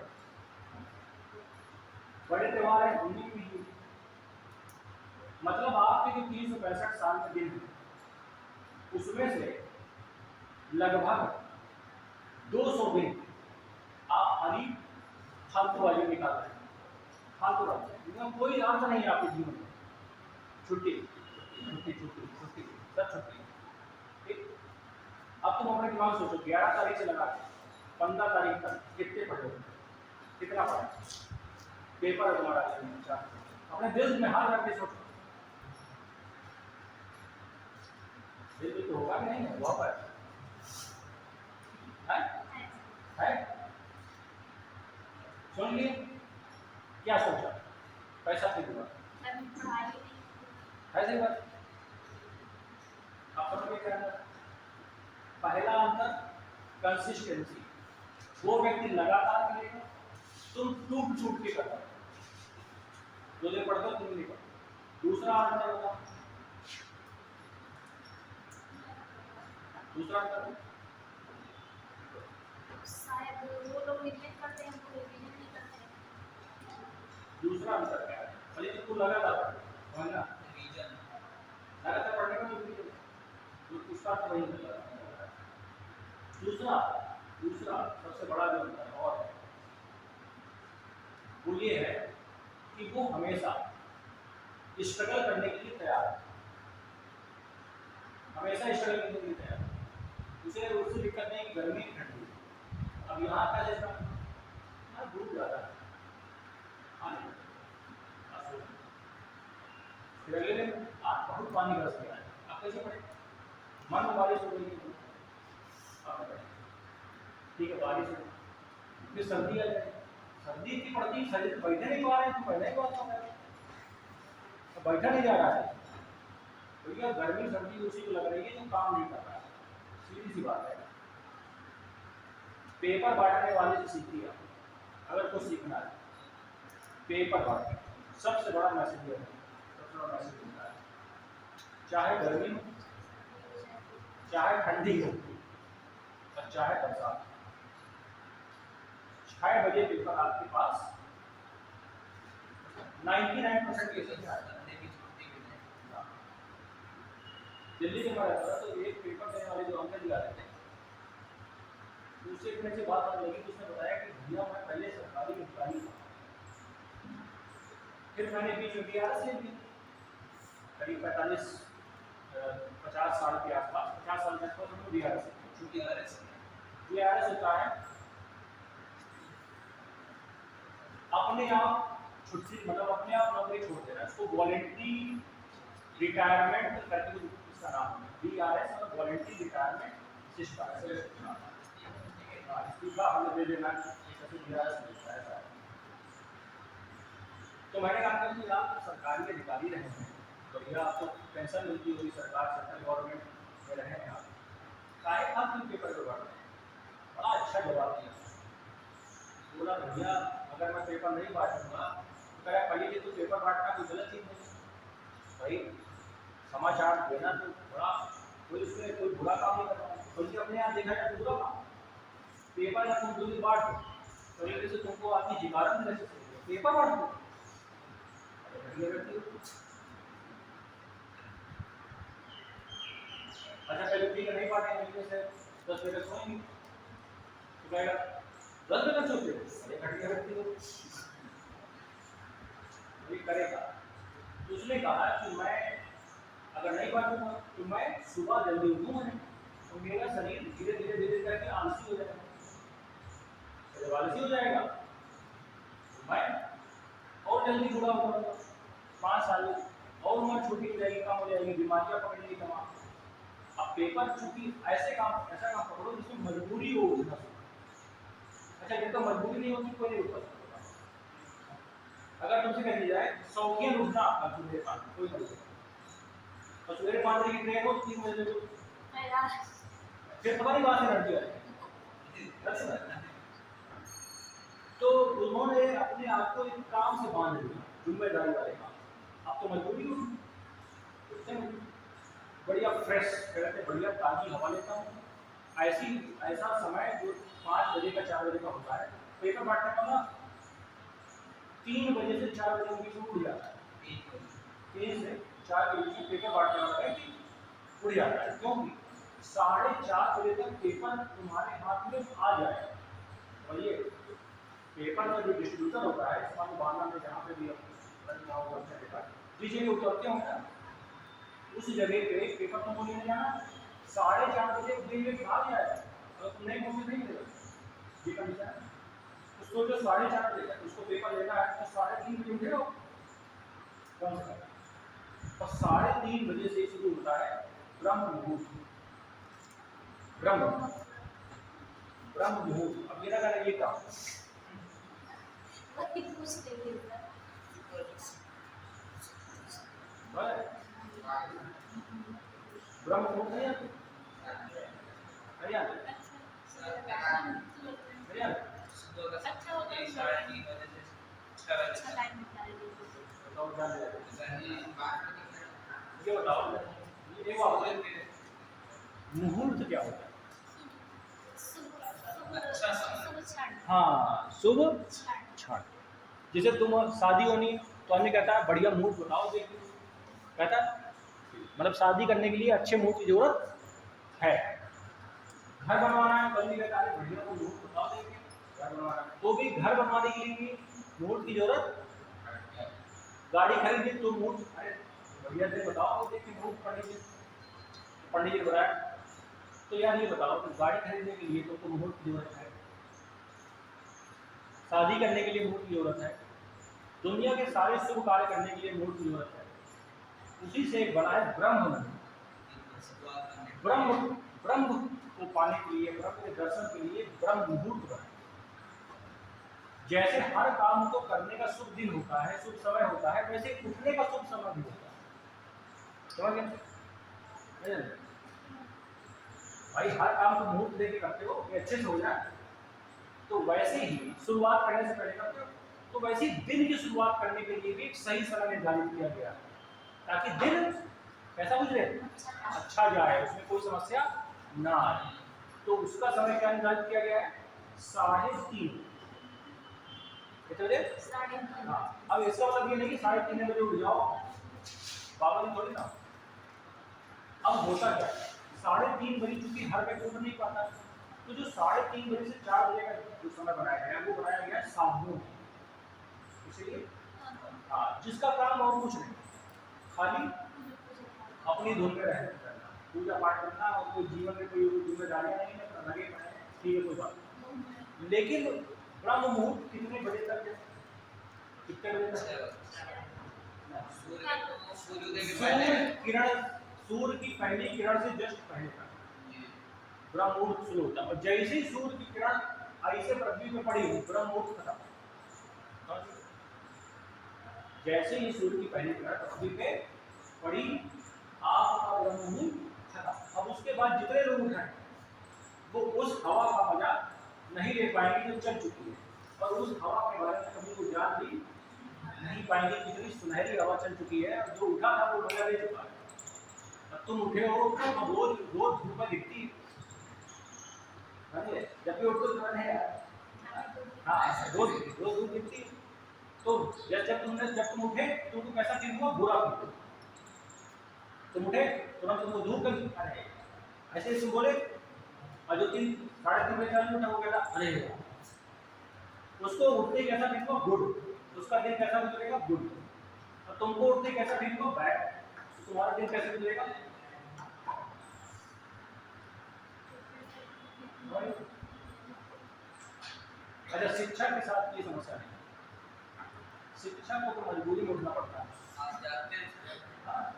बड़े त्योहार है उनकी भी, मतलब आपके जो 365 साल के दिन है उसमें से लगभग 200 दिन आप खाली फालतू वाली निकाल रहे हैं, फालतू वाली, इनका कोई अर्थ नहीं है आपके जीवन में। छुट्टी छुट्टी छुट्टी छुट्टी सब छुट्टी, ठीक। अब तुम अपने दिमाग सोचो 11 तारीख से लगा के 15 तारीख तक कितने पढ़े हो, कितना पढ़े, पेपर है तुम्हारा, अपने दिल में हाथ रख के सोचो, दिल में तो होगा कि नहीं हुआ पर है? सुन लिए क्या सोचा, पैसा क्यों हुआ, ऐसे बात आप समझ में क्या है? पहला अंतर कंसिस्टेंसी, वो व्यक्ति लगातार करेगा, तुम टूट छूट के करता, 2 दिन पढ़ते हो 3 दिन नहीं पढ़ते। दूसरा अंतर होगा, दूसरा अंतर शायद वो लोग निगलेक्ट करते हैं, हमको रिवीजन नहीं करते हैं। दूसरा अंतर क्या है, भले तो तू लगातार समझना, रीजन लगातार पढ़ने का तो उसका तो वही होता है। दूसरा सबसे बड़ा जो अंतर और है वो ये है कि वो हमेशा स्ट्रगल करने के लिए तैयार है, हमेशा स्ट्रगल करने के लिए तैयार है। उसे उससे दिक्कत नहीं कि गर्मी ठंडी, अब यहाँ का जैसा धूप ज़्यादा है, अगले दिन आप बहुत पानी बरस गया है, आप कैसे पढ़े, मन में बारिश हो गई, ठीक है बारिश हो, फिर सर्दी आ जाए, सर्दी इतनी पड़ती, शरीर बैठे नहीं पा रहे हैं, तो पहले ही बात होता है, तो बैठा नहीं जा रहा है भैया, गर्मी सर्दी उसी को लग रही है तो काम नहीं कर रहा है, सीधी सी बात है। पेपर बांटने वाले से सीखिए, अगर कुछ सीखना है पेपर बांटने, सबसे बड़ा मैसेज है, सबसे बड़ा मैसेज होता है, चाहे गर्मी हो, चाहे ठंडी हो, और चाहे बरसात, 6 बजे पेपर आपके पास 99% केसेस में आता है। दिल्ली में मैं रहता था तो एक पेपर देने वाले जो अंकल जी आ रहे थे, दूसरे दिन से बात आने लगी तो उसने बताया कि भैया मैं पहले सरकारी अधिकारी था, फिर मैंने बीच में BRS ले ली, करीब 50 साल के आसपास, 50 साल के आसपास हमने BRS होता है अपने आप छुट्टी, मतलब अपने आप नौकरी छोड़ देना, इसको वॉलंटरी रिटायरमेंट करके इसका नाम है BRS, मतलब वॉलंटरी रिटायरमेंट सिस्टम, इस्तीफा हमें दे देना, तो मैंने कहा कि आप सरकारी अधिकारी रहे हैं, तो भैया आपको पेंशन मिलती होगी, सरकार सेंट्रल गवर्नमेंट में रहे हैं आप, काहे आप क्यों पेपर पे बांट रहे हैं? बड़ा अच्छा जवाब दिया, बोला भैया अगर मैं पेपर नहीं बांटूंगा तो क्या पहले तो पेपर बांटना कोई गलत चीज़ नहीं, भाई समाचार देना तो बड़ा कोई उसमें कोई बुरा काम नहीं करना, बल्कि अपने यहाँ देखा जाए तो बुरा काम, पेपर या तुम 2 दिन बांट दो तो एक से तुमको आदमी जिकारण नहीं रह सकते, पेपर बांट दो, अच्छा पहले ठीक है नहीं बांटेंगे महीने से 10 बजे सोएंगे तो कहेगा 10 बजे सोते हो, अरे घटिया व्यक्ति हो, ये करेगा। तो उसने कहा कि मैं अगर नहीं बांटूंगा तो मैं सुबह जल्दी उठूंगा नहीं, तो मेरा शरीर धीरे धीरे करके आलसी हो जाएगा, जब आलसी हो जाएगा तो मैं और जल्दी बुरा हो जाऊंगा, 5 साल और उम्र छोटी हो जाएगी, कम हो जाएगी, बीमारियां पकड़ेंगी तमाम। अब पेपर चूंकि ऐसा काम पकड़ो जिसमें मजबूरी हो उठना, अच्छा जब तक मजबूरी नहीं होती कोई नहीं उठ सकता, अगर तुमसे कह दिया जाए शौकियन उठना सवेरे 5 कोई नहीं, और सवेरे 5 बजे की ट्रेन हो 3 बजे को फिर तुम्हारी बात है लड़की तो उन्होंने अपने आप को एक काम से बांध लिया, जिम्मेदारी वाले काम। अब तो मजबूरी होगी, बढ़िया फ्रेश कहते बढ़िया ताज़ी हवा लेता हूँ। ऐसा समय जो 5 बजे का 4 बजे का होता है, पेपर बांटने का ना 3 बजे से 4 बजे के बीच में उड़ जाता है। 3 से 4 के बीच में पेपर बांटने वाला है कि उड़ जाता है, क्योंकि 4:30 बजे तक पेपर तुम्हारे हाथ में आ जाएगा। और ये पेपर का जो डिस्ट्रीब्यूटर होता है, मान लो बांधा में जहाँ पे भी जिस जगह उतरते होंगे ना, उस जगह पे पेपर तुमको लेने जाना 4:30 बजे दिन में आ जाएगा। अगर तुम नहीं पहुँचे नहीं मिलेगा, ये कंडीशन है। उसको जो 4:30 बजे तक उसको पेपर लेना है तो 3:30 बजे उठे हो कम से कम। और 3:30 बजे से शुरू होता है ब्रह्म मुहूर्त। ब्रह्म मुहूर्त। अब ये ना कहना ये काम वही पूछते हैं ब्रह्म मुहूर्त है या सुबह का अच्छा होता है। 3:30 बजे से 6 बजे अच्छा तक। टाइम बता दीजिए। बताओ क्या है? सर ये बताओ ये मुहूर्त क्या होता है? अच्छा समय। शुभ क्षण। हाँ, शुभ क्षण। क्षण। जैसे तुम शादी होनी तो आदमी कहता है बढ़िया मुहूर्त बताओ, देख कहता है मतलब शादी करने के लिए अच्छे मुहूर्त की जरूरत है। घर बनवाना है तो आदमी कहता है बढ़िया मुहूर्त बताओ, देख घर बनवाना है तो भी घर बनवाने के लिए भी मुहूर्त की जरूरत है। गाड़ी खरीदनी तो मुहूर्त, अरे बढ़िया से बताओ, देख के मुहूर्त पंडित जी बताया। तो यार ये बताओ कि गाड़ी खरीदने के लिए तो मुहूर्त की जरूरत है, शादी करने के लिए मुहूर्त की जरूरत है, दुनिया के सारे शुभ कार्य करने के लिए मुहूर्त की जरूरत है। उसी से बना है ब्रह्म मुहूर्त। ब्रह्म को पाने के लिए, ब्रह्म के दर्शन के लिए ब्रह्म मुहूर्त बना। जैसे हर काम को करने का शुभ दिन होता है, शुभ समय होता है, वैसे उठने का शुभ समय भी होता है। समझ गए भाई? हर काम को मुहूर्त देके करते हो कि अच्छे से हो जाए, तो वैसे ही शुरुआत करने से पहले करते हो, तो वैसे ही दिन की शुरुआत करने के लिए भी एक सही समय निर्धारित किया गया ताकि दिन कैसा गुजरे, अच्छा जाए, उसमें कोई समस्या ना आए। तो उसका समय क्या निर्धारित किया गया है? 3:30 बजे। हाँ, अब इसका मतलब ये नहीं कि 3:30 बजे उठ जाओ, पाबंदी थोड़ी ना। अब होता क्या है, 3:30 बजे चूंकि हर व्यक्ति उठ नहीं पाता, तो जो 3:30 बजे से 4 बजे का जो समय बनाया गया वो बनाया गया साधुओं, इसलिए हाँ, जिसका काम और कुछ नहीं, खाली अपनी धुन में रहना, पूजा पाठ करना, और कोई जीवन में कोई जिम्मेदारियां नहीं है, लगे पड़े, ठीक है कोई बात नहीं। लेकिन ब्रह्म मुहूर्त कितने बजे तक है? कितने बजे तक? सूर्योदय के पहले सूर्य की पहली किरण से जस्ट पहले तक ब्रह्म मुहूर्त शुरू होता है। और जैसे ही सूर्य की किरण ऐसे पृथ्वी पे पड़ी ब्रह्म मुहूर्त खत्म। जैसे ही सूर्य की पहली किरण पृथ्वी पे पड़ी, आपका ब्रह्म मुहूर्त खत्म। अब उसके बाद जितने लोग उठाए वो उस हवा का मजा नहीं ले पाएंगे जो चल चुकी है, और उस हवा के बारे में कभी वो जान भी नहीं पाएंगे। कितनी सुनहरी हवा चल चुकी है, और जो उठा था वो मजा ले चुका है। अब तुम उठे हो तो रोज रोज धूप में दिखती है, जब भी उठते तो है हाँ, रोज रोज धूप दिखती है। तो जब तुम उठे तुमको कैसा फील हुआ? बुरा फील हुआ। तुम उठे तुरंत तुमको धूप लगी, अरे ऐसे तुम बोले, और जो 3-3:30 बजे चालू उठा वो कहता अरे, उसको उठते कैसा फील हुआ? गुड। उसका दिन कैसा गुजरेगा? गुड। और तुमको उठते कैसा फील हुआ? बैड। तो तुम्हारा दिन कैसे गुजरेगा? अच्छा, शिक्षा के साथ ये समस्या नहीं, शिक्षा को तो मजबूरी में उठना पड़ता है। आप जाते हैं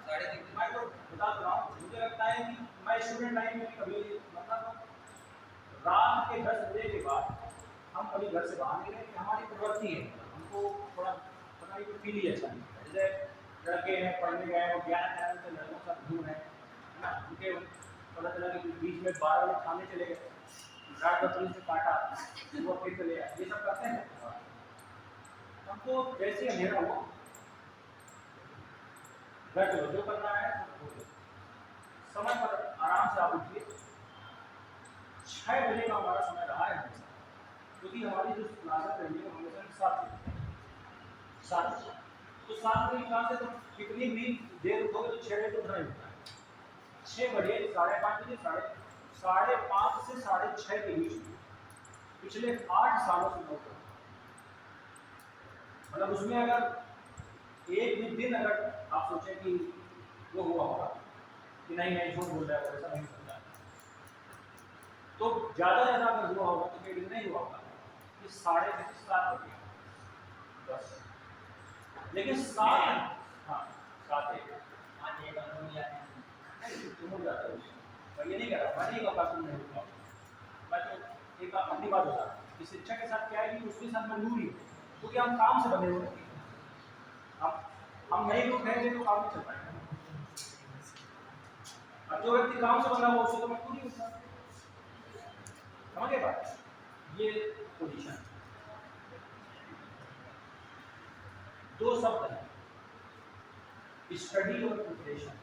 3:30 मैं तो बता रहा हूँ, मुझे लगता है कि मैं स्टूडेंट लाइफ में कभी मतलब रात के 10 बजे के बाद हम कभी घर से बाहर नहीं गए। हमारी प्रवृत्ति है, हमको थोड़ा पता नहीं फील ही अच्छा नहीं है। जैसे लड़के हैं पढ़ने गए हैं, 11 से लड़कों का घूम है ना, उनके पता चला कि बीच में 12 बजे खाने चले गए, रात में पुलिस ने काटा, सुबह फिर चले आए, ये सब करते हैं। हमको जैसे अंधेरा हुआ घर चलो, जो करना है समय पर आराम से आप उठिए। 6 बजे का हमारा समय रहा है हमेशा, क्योंकि हमारी जो क्लासेस रही है हमेशा 7 बजे। तो 7 बजे क्लास है, तो कितनी भी देर उठोगे तो 6 बजे तो उठना ही होता है। 6 बजे, 5:30 बजे, 5:30 से 6:30 के बीच में पिछले 8 सालों से नौकरी, मतलब उसमें अगर एक भी दिन अगर आप सोचें कि वो हुआ होगा कि नहीं नहीं झूठ बोल रहा है, ऐसा नहीं होता है, तो ज़्यादा अगर हुआ होगा तो फिर नहीं हुआ होगा कि 6:30 बजे बस। लेकिन 7, हाँ 7 तुम हो जाता है, मैं ये नहीं कह रहा, मैं नहीं कहता तुम नहीं होगा, मैं तो एक अपनी बात बता रहा हूँ कि शिक्षा के साथ क्या है कि उसके साथ मजबूरी है, क्योंकि हम काम से बने हुए हैं। हम नहीं लोग रहेंगे तो काम नहीं चल पाएगा। अब जो व्यक्ति काम से बना हुआ उससे तो मजबूरी होता है, समझ गए बात? ये पोजीशन, 2 शब्द हैं, स्टडी और प्रिपरेशन।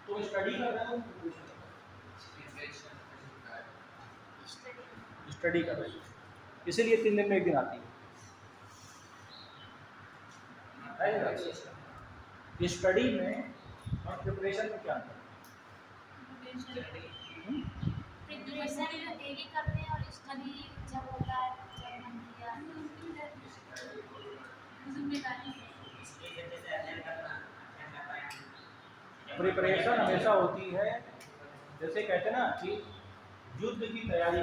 तो स्टडी कर रहे हो, प्रिपरेशन स्टडी कर रहे हो, इसीलिए 3 दिन में 1 दिन आती है। स्टडी में और प्रिपरेशन में क्या अंतर प्रिपरेशन डेली करते हैं और स्टडी जब होता है जब मन किया जिम्मेदारी। प्रिपरेशन हमेशा होती है, जैसे कहते हैं ना कि युद्ध की तैयारी,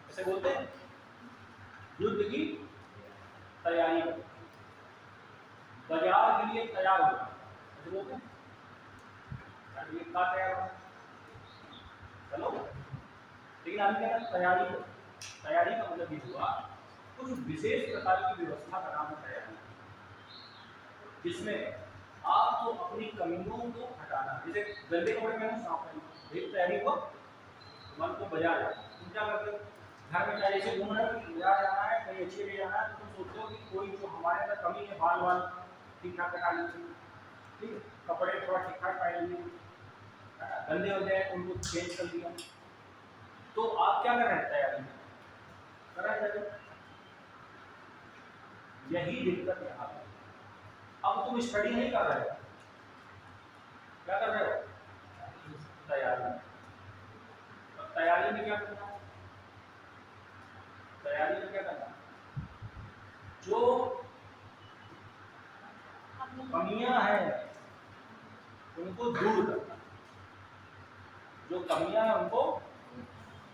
ऐसे बोलते हैं युद्ध की तैयारी, बाजार के लिए तैयार हो, ऐसे बोलते हैं ये का तैयार हो, चलो। लेकिन हम क्या तैयारी हो, तैयारी का मतलब ये हुआ कुछ विशेष प्रकार की व्यवस्था का नाम है तैयारी, जिसमें आपको अपनी कमियों को हटाना, जैसे गंदे कपड़े पहनो साफ पहनो, एक तैयारी हो, मन को बाजार जाना, तुम क्या करते हो घर में चाहे ऐसे घूम रहे हो कि बाजार जाना है, कहीं अच्छे ले जाना है, तो तुम सोचते हो कि कोई जो हमारे अंदर कमी है, बाल वाल ठीक ठाक कटा लीजिए, ठीक है, कपड़े थोड़ा ठीक ठाक पहन लीजिए, गंदे हो जाए उनको चेंज कर दिया। तो आप क्या कर रहे हैं तैयारी में, कर रहे हैं, यही दिक्कत यहाँ पे। अब तुम स्टडी नहीं कर रहे हो, क्या कर रहे हो तैयारी में। तैयारी में क्या करना है, तैयारी में क्या करना है, जो कमियां हैं उनको दूर करना, जो कमियां हैं उनको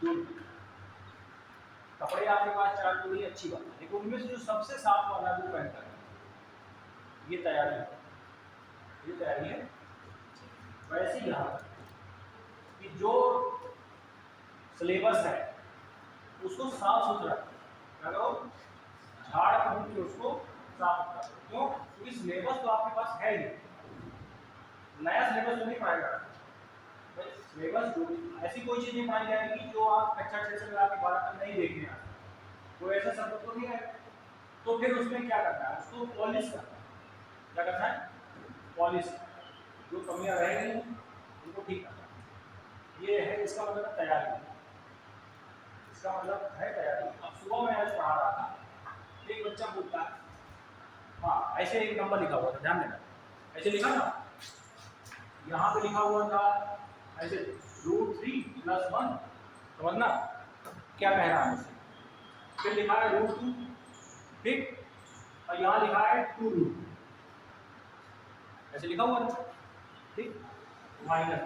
दूर करना। कपड़े आपके पास 4 जोड़ी अच्छी बात है, लेकिन उनमें से जो सबसे साफ वाला वो पहन कर, ये तैयारी है, ये तैयारी है। वैसे ही यहाँ कि जो सिलेबस है उसको साफ सुथरा करो, झाड़ फूक के उसको साफ सुथरा करो। क्यों? क्योंकि सिलेबस तो आपके पास है ही, नया सिलेबस तो नहीं पढ़ाएगा। सिलेबस जो ऐसी कोई चीज़ नहीं पढ़ाई जाएगी जो आप कक्षा 6 से लगा के 12 तक नहीं देखने आते, कोई ऐसा शब्द तो नहीं है। तो फिर उसमें क्या करना है, उसको पॉलिश करना है। क्या करना है, पॉलिश, जो कमियां रह गई उनको ठीक करना है। ये है इसका मतलब तैयारी, इसका मतलब है तैयारी। अब सुबह मैं आज पढ़ा रहा था, एक बच्चा बोलता है, हाँ ऐसे एक नंबर लिखा हुआ था, ध्यान देना, ऐसे लिखा ना, यहाँ पे लिखा हुआ था ऐसे √3+1, समझना क्या कह रहा है मुझसे। फिर लिखा है √2, ठीक, और यहाँ लिखा है 2√, ऐसे लिखा हुआ था, ठीक, माइनस,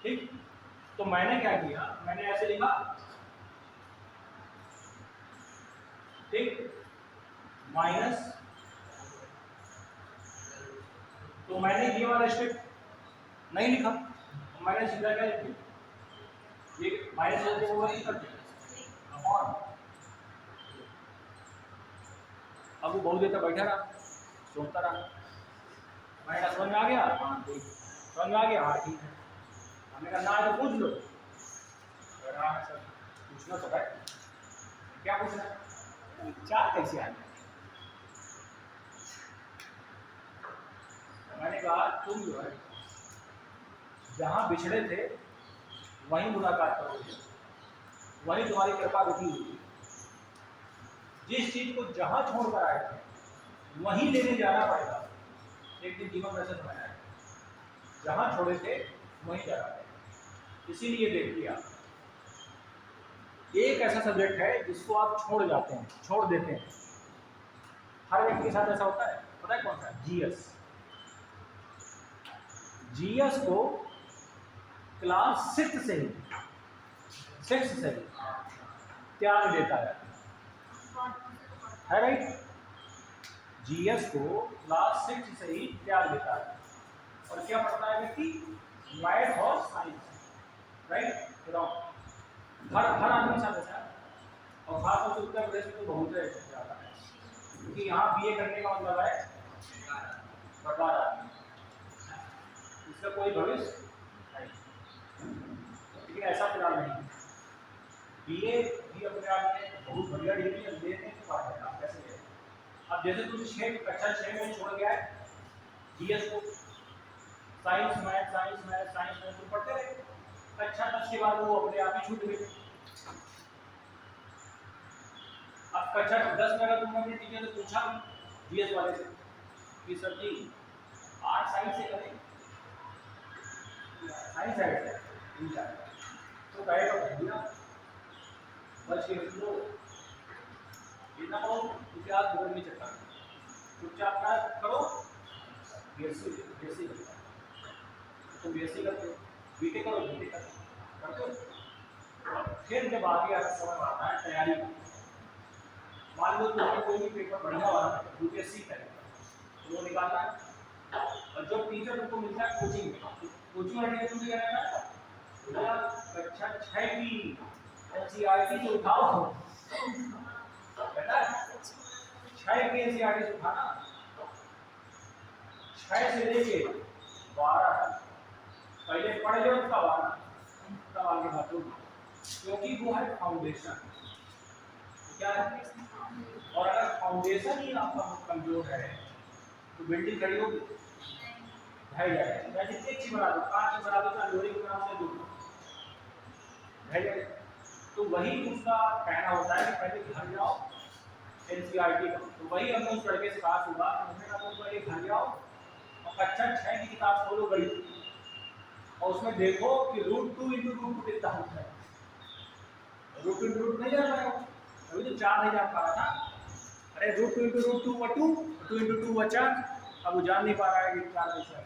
ठीक। तो मैंने क्या किया, मैंने ऐसे लिखा, ठीक, माइनस, तो मैंने ये वाला स्टेप नहीं लिखा, मैंने सीधा क्या लिख दिया, ये माइनस करके वो नहीं करते अपॉन। अब वो बहुत देर तक बैठा रहा, सोचता रहा, मैंने समझ में आ गया, हाँ ठीक, समझ में आ गया, हाँ ठीक है। हमने कहा ना तो पूछ लो, पूछना तो है, क्या पूछना है? 4 कैसे आ गए? मैंने कहा तुम जो है जहाँ बिछड़े थे वहीं मुलाकात करोगे, वहीं तुम्हारी कृपा रुकी हुई है। जिस चीज को जहाँ छोड़ कर आए थे वहीं लेने जाना पड़ेगा। एक दिन जीवन वैसे बनाया है, जहाँ छोड़े थे वहीं जाना है। इसीलिए देखिए आप, एक ऐसा सब्जेक्ट है जिसको आप छोड़ जाते हैं, छोड़ देते हैं। हर व्यक्ति के साथ ऐसा होता है, पता है कौन सा? जीएस। जीएस को क्लास 6 से ही त्याग देता है राइट? जीएस को क्लास 6 से ही त्याग देता है और क्या पढ़ता है व्यक्ति? मैथ और साइंस, राइट? हर आदमी साथ ऐसा है, और खासतौर से उत्तर प्रदेश में तो बहुत ज़्यादा है, क्योंकि यहाँ बीए करने का मतलब है बर्बाद, इसका कोई भविष्य नहीं। लेकिन ऐसा फिलहाल नहीं, बीए भी अपने आप में बहुत बढ़िया डिग्री है, लेने के बाद है आप कैसे ले। अब जैसे तुम कक्षा 6 में छोड़ गया है जीएस को, साइंस मैथ तुम पढ़ते रहे, कक्षा 10 के बाद वो अपने आप ही छूट गए। अब कक्षा 10 में अगर तुमने अपने टीचर से पूछा जीएस वाले से कि सर जी आर्ट साइंस से करें, साइंस साइड से तो कहेगा भैया बस ये लो, ये ना करो इतिहास भूगोल में चलता है, चुपचाप क्या करो बीएससी तो बीएससी करते हो, बीटेक करो बीटेक करते हो। फिर जब आगे आता समय आता है तैयारी, मान लो तुमने कोई भी पेपर बढ़िया वाला यूपीएससी करेगा तो वो निकालना है, और जब टीचर तुमको मिलता है कोचिंग में, कोचिंग वाले टीचर तुमसे क्या कहना है? कक्षा 6 की एनसीईआरटी से उठाओ, बेटा 6 की एनसीईआरटी से उठाना, 6 से लेके 12 पहले पढ़ लो तब आगे बात होगी, क्योंकि वो है फाउंडेशन। क्या है? और अगर फाउंडेशन ही आपका कमजोर है तो बिल्डिंग खड़ी होगी ढह जाएगी। मैं जितनी अच्छी बना दूँ, कांच बना दूँ, लोहे की बना दूँ, ढह जाएगी। तो वही उसका कहना होता है कि पहले घर जाओ एनसीईआरटी का, तो वही हमने उस लड़के से कहा होगा, हमने कहा तुम पहले घर जाओ और कक्षा 6 की किताब खोलो गई और उसमें देखो कि √2 × √2 कितना होता है। √2 × √2 नहीं जान पाएगा, अभी तो 4 नहीं जान पा रहा था। अरे √2 × √2 व 2, 2 × 2 व 4, अब वो जान नहीं पा रहा है कि 4 कैसे है,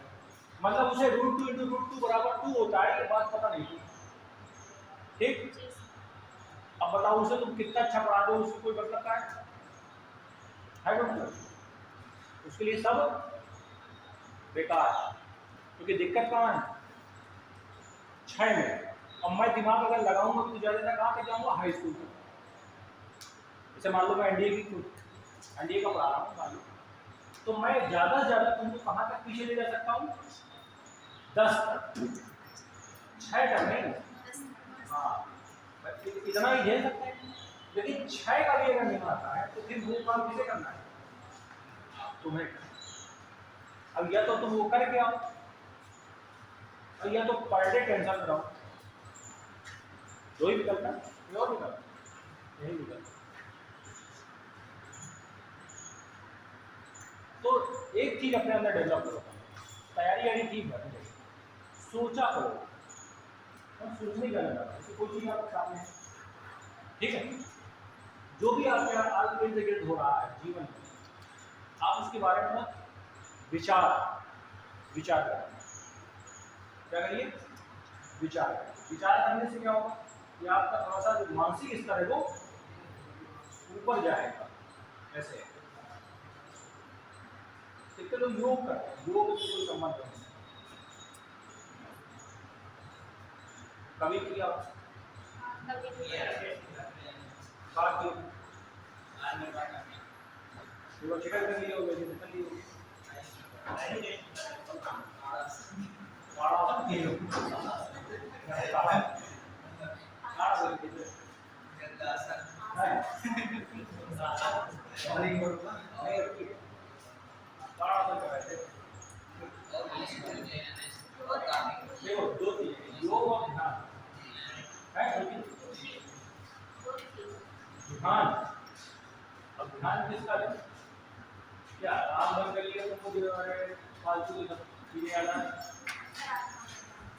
मतलब उसे √2 × √2 बराबर 2 होता है, ये बात पता नहीं थी। ठीक, अब बताओ उसे तुम कितना अच्छा पढ़ा दो, उसको कोई मतलब का है मतलब? उसके लिए सब बेकार, क्योंकि दिक्कत कहाँ है? 6 में। अब मैं दिमाग अगर लगाऊंगा तो ज़्यादा कहाँ तक जाऊँगा? हाई स्कूल तक। जैसे मान लो मैं एनडीए का पढ़ा रहा हूँ मान लो, तो मैं ज़्यादा से ज़्यादा तुमको कहाँ तक पीछे ले जा सकता हूँ? 10 तक, 6 तक नहीं। हाँ, इतना ही झेल सकते हैं, लेकिन 6 का भी अगर नहीं आता है तो फिर वो काम किसे करना है? तुम्हें। अब या तो तुम वो करके आओ, और या तो पर डे टेंशन में रहो, दो ही विकल्प है, कोई और विकल्प? यही विकल्प। तो एक चीज अपने अंदर डेवलप करो, तैयारी यारी ठीक है, सोचा करो, और सोचने का लगा जैसे कोई चीज़ आपके सामने है, ठीक है, जो भी आपके आज इर्द गिर्द हो रहा है जीवन में, आप उसके बारे में विचार करें। क्या करिए? विचार करने से क्या होगा कि आपका थोड़ा सा जो मानसिक स्तर है वो ऊपर जाएगा। ऐसे कितने लोग योग करते हैं, योग से कोई संबंध नहीं, कभी किया बात की चिकन कर लिया होगा, जैसे कर लिया ध्यान, अब ध्यान किसका है? क्या आप बंद कर लिया तुमको जो है फालतू की चीजें याद आए?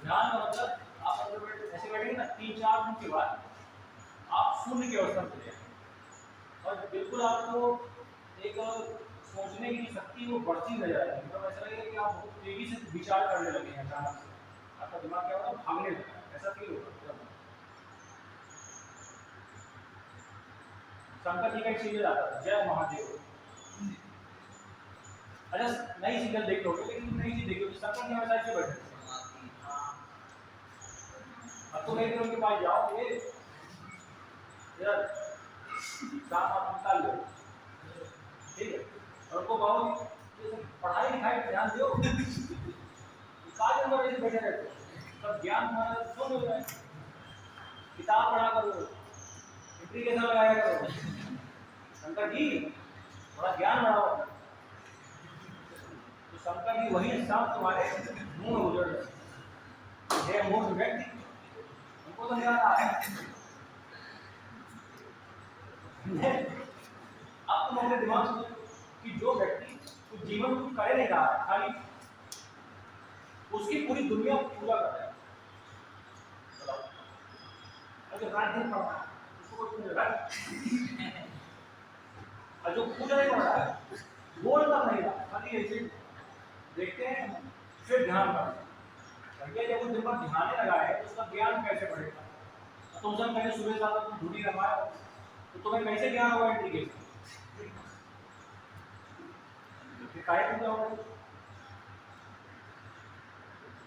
ध्यान का मतलब आप अगर ऐसे बैठेंगे ना 3-4 दिन के बाद आप शून्य की अवस्था में चले जाएंगे और बिल्कुल आपको एक सोचने की शक्ति वो बढ़ती नजर आएगी। मतलब ऐसा लगेगा कि आप बहुत तेजी से विचार करने लगे हैं अचानक से, आपका दिमाग क्या होगा भागने लगता है, ऐसा फील होगा। शंकर जी का एक सीरियल आता था जय महादेव। अच्छा नई सीरियल देख लोगे लेकिन नई चीज देखो शंकर जी हमेशा ऐसे बैठे थे। अब तो कहीं उनके पास जाओ ये यार काम आप निकाल लो, ठीक है, और उनको कहो पढ़ाई लिखाई पे ध्यान दो, काज में ऐसे बैठे रहते सब ज्ञान हमारा सुन हो जाए, किताब पढ़ा करो, एप्लीकेशन लगाया करो, शंकर जी थोड़ा ज्ञान बढ़ाओ। तो शंकर जी वही सब तुम्हारे मुंह में उजड़ रहे हैं मूर्ख व्यक्ति, उनको तो नहीं आ रहा है। अब तुम अपने दिमाग से सोचो कि जो व्यक्ति कुछ जीवन कुछ करे नहीं रहा है, खाली उसकी पूरी दुनिया पूजा कर रहा है, जो रात दिन पढ़ रहा है उसको कोई पूजा और जो पूजा नहीं पढ़ रहा है बोलता नहीं रहा, खाली ऐसे देखते हैं फिर ध्यान करते हैं। जब उस दिन पर ध्यान लगा है तो उसका ज्ञान कैसे बढ़ेगा? तुमसे पहले सुबह ज्यादा तुम ढूंढी रमाए तो तुम्हें कैसे ज्ञान होगा इंटीग्रेशन? काय पूजा होगा?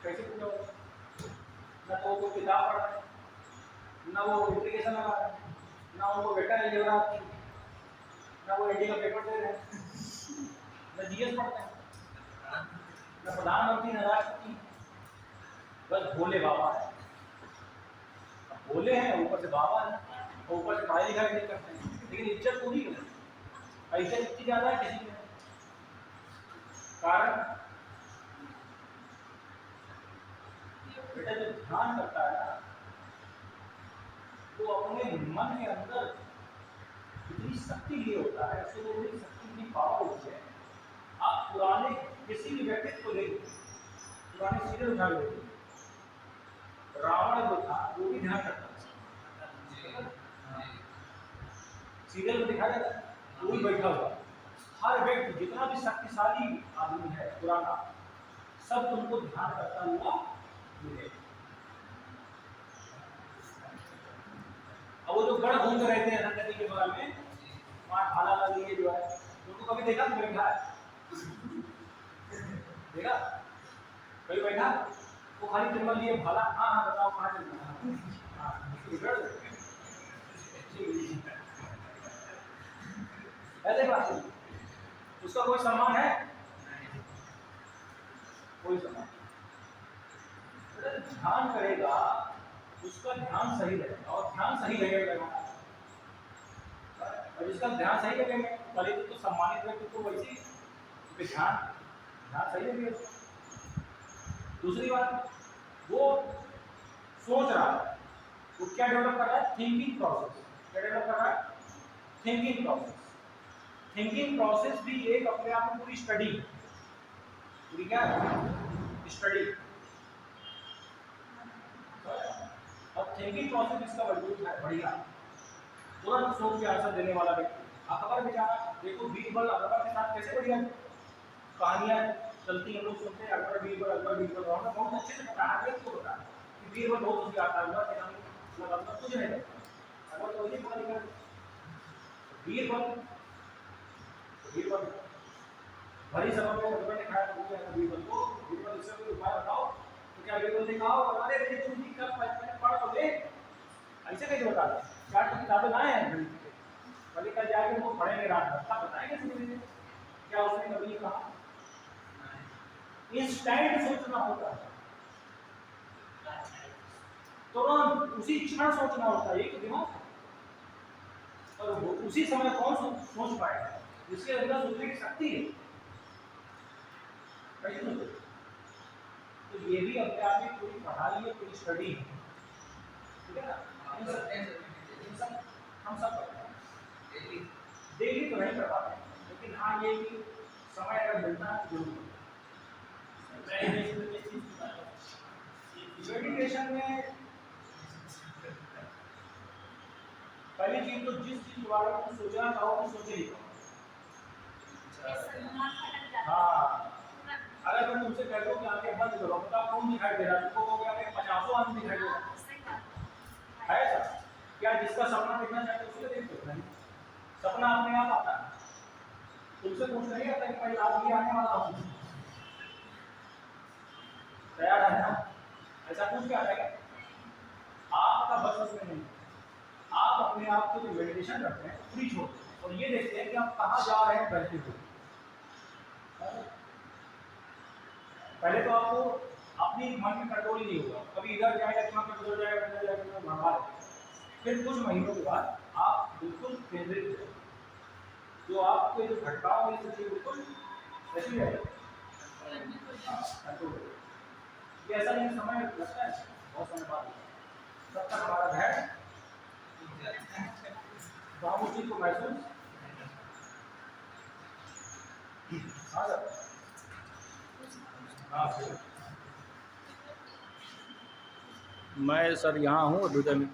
कैसे पूजा होगा? ना तो वो किताब पढ़ रहे हैं, ना वो इंटीग्रेशन लगा रहे हैं, ना उनको बेटा है देवरात, ना वो एडी का पेपर दे रहे हैं, ना जीएस पढ़ते हैं, ना प्रधानमंत्री, ना राष्ट्रपति, बस भोले बाबा है। भोले हैं ऊपर से बाबा है और ऊपर से पढ़ाई लिखाई नहीं करते हैं, लेकिन इज्जत पूरी है। ऐसे इतनी ज्यादा है किसी की कारण बेटा जो ध्यान करता है ना वो अपने मन के अंदर इतनी शक्ति लिए होता है, उसके लिए इतनी शक्ति इतनी पावर होती है। आप पुराने किसी भी व्यक्तित्व को देखिए, पुराने सीरियल उठा के देखिए, रावण जो था वो भी ध्यान करता था, सीरियल में दिखाया जाता है वो भी बैठा हुआ। हर व्यक्ति जितना भी शक्तिशाली आदमी है पुराना सब तुमको ध्यान करता हुआ मिलेगा। अब वो जो गढ़ घूमते रहते हैं नदी के बगल में, वहाँ भाला वाला लिए जो है उनको कभी देखा तो बैठा है? देखा कभी बैठा? वो खाली तिरमल लिए भाला, हाँ हाँ बताओ कहाँ चलना है, ऐसे बात नहीं, उसका कोई सम्मान है? कोई सम्मान। ध्यान करेगा उसका ध्यान सही रहेगा और ध्यान सही लगेगा और जिसका ध्यान सही लगेगा पहले तो सम्मानित व्यक्ति तो वैसे ही ध्यान ध्यान सही लगेगा। दूसरी बात वो सोच रहा है, वो क्या डेवलप कर रहा है? Thinking process. क्या डेवलप कर रहा है? Thinking process. थिंकिंग प्रोसेस भी एक अपने आप में पूरी स्टडी, पूरी क्या है? स्टडी। अब थिंकिंग प्रोसेस इसका वजूद है बढ़िया, तुरंत सोच के आंसर देने वाला व्यक्ति। अकबर बेचारा देखो, बीरबल अकबर के साथ कैसे बढ़िया कहानियां चलती हैं, लोग सुनते हैं अकबर बीरबल अकबर बीरबल, और बहुत अच्छे से बताया है इसको, बताया कि बीरबल बहुत उसकी आता है अकबर कुछ नहीं करता, अकबर तो वही पता नहीं करता। बीरबल बीरबल भरी सभा में अकबर ने खाया बीरबल को, बीरबल इससे कोई उपाय बताओ, तो क्या बीरबल ने कहा बता दे रही तुम जी कब पढ़ तो ले, ऐसे कैसे बता दे? चार तो किताबें लाए हैं गणित के, पहले कल जाके वो पढ़ेंगे रात भर, तब बताएंगे सुनिए क्या उसने कभी कहा। इंस्टेंट सोचना होता है, तुरंत उसी क्षण सोचना होता है, एक दिमाग, और उसी समय कौन सोच पाएगा जिसके अंदर सोचने की शक्ति है? तो ये भी अपने आप में पूरी पढ़ाई है, पूरी स्टडी है, ठीक है ना? हम सब करते हैं। डेली डेली तो नहीं कर पाते, लेकिन हाँ ये कि समय अगर मिलता है तो जरूर। मेडिटेशन में पहली चीज तो जिस चीज के बारे में सोचना चाहो तो सोचे ही। हाँ, अगर मैं तुमसे कह दूं कि आंखें बंद करो, बताओ कौन दिखाई दे रहा है? तुमको कहोगे हमें 50 आदमी दिखाई दे रहा है ऐसा? क्या जिसका सपना देखना चाहते हो उसको देख सकते हैं? सपना अपने आप आता है, तुमसे कुछ नहीं आता कि भाई आज ये आने वाला हूँ, तैयार है ना? ऐसा कुछ क्या है? आपका बस उसमें नहीं। आप अपने आप को जो मेडिटेशन करते हैं फ्री छोड़ते हैं और ये देखते हैं कि आप कहाँ जा रहे हैं बैठते हुए। पहले तो आपको अपनी मन में कंट्रोल ही नहीं होगा, कभी इधर जाएगा दिमाग में, उधर जाएगा, इधर जाएगा, भगा देगा। फिर कुछ महीनों के बाद आप बिल्कुल केंद्रित हो, जो आपके जो घटनाओं में से बिल्कुल ऐसी है कंट्रोल। ये ऐसा नहीं समय लगता है, बहुत समय बाद तब तक हमारा ध्यान तो हम उस चीज को महसूस। हाँ सर, हाँ सर, मैं सर यहाँ हूँ अभ्युदय में।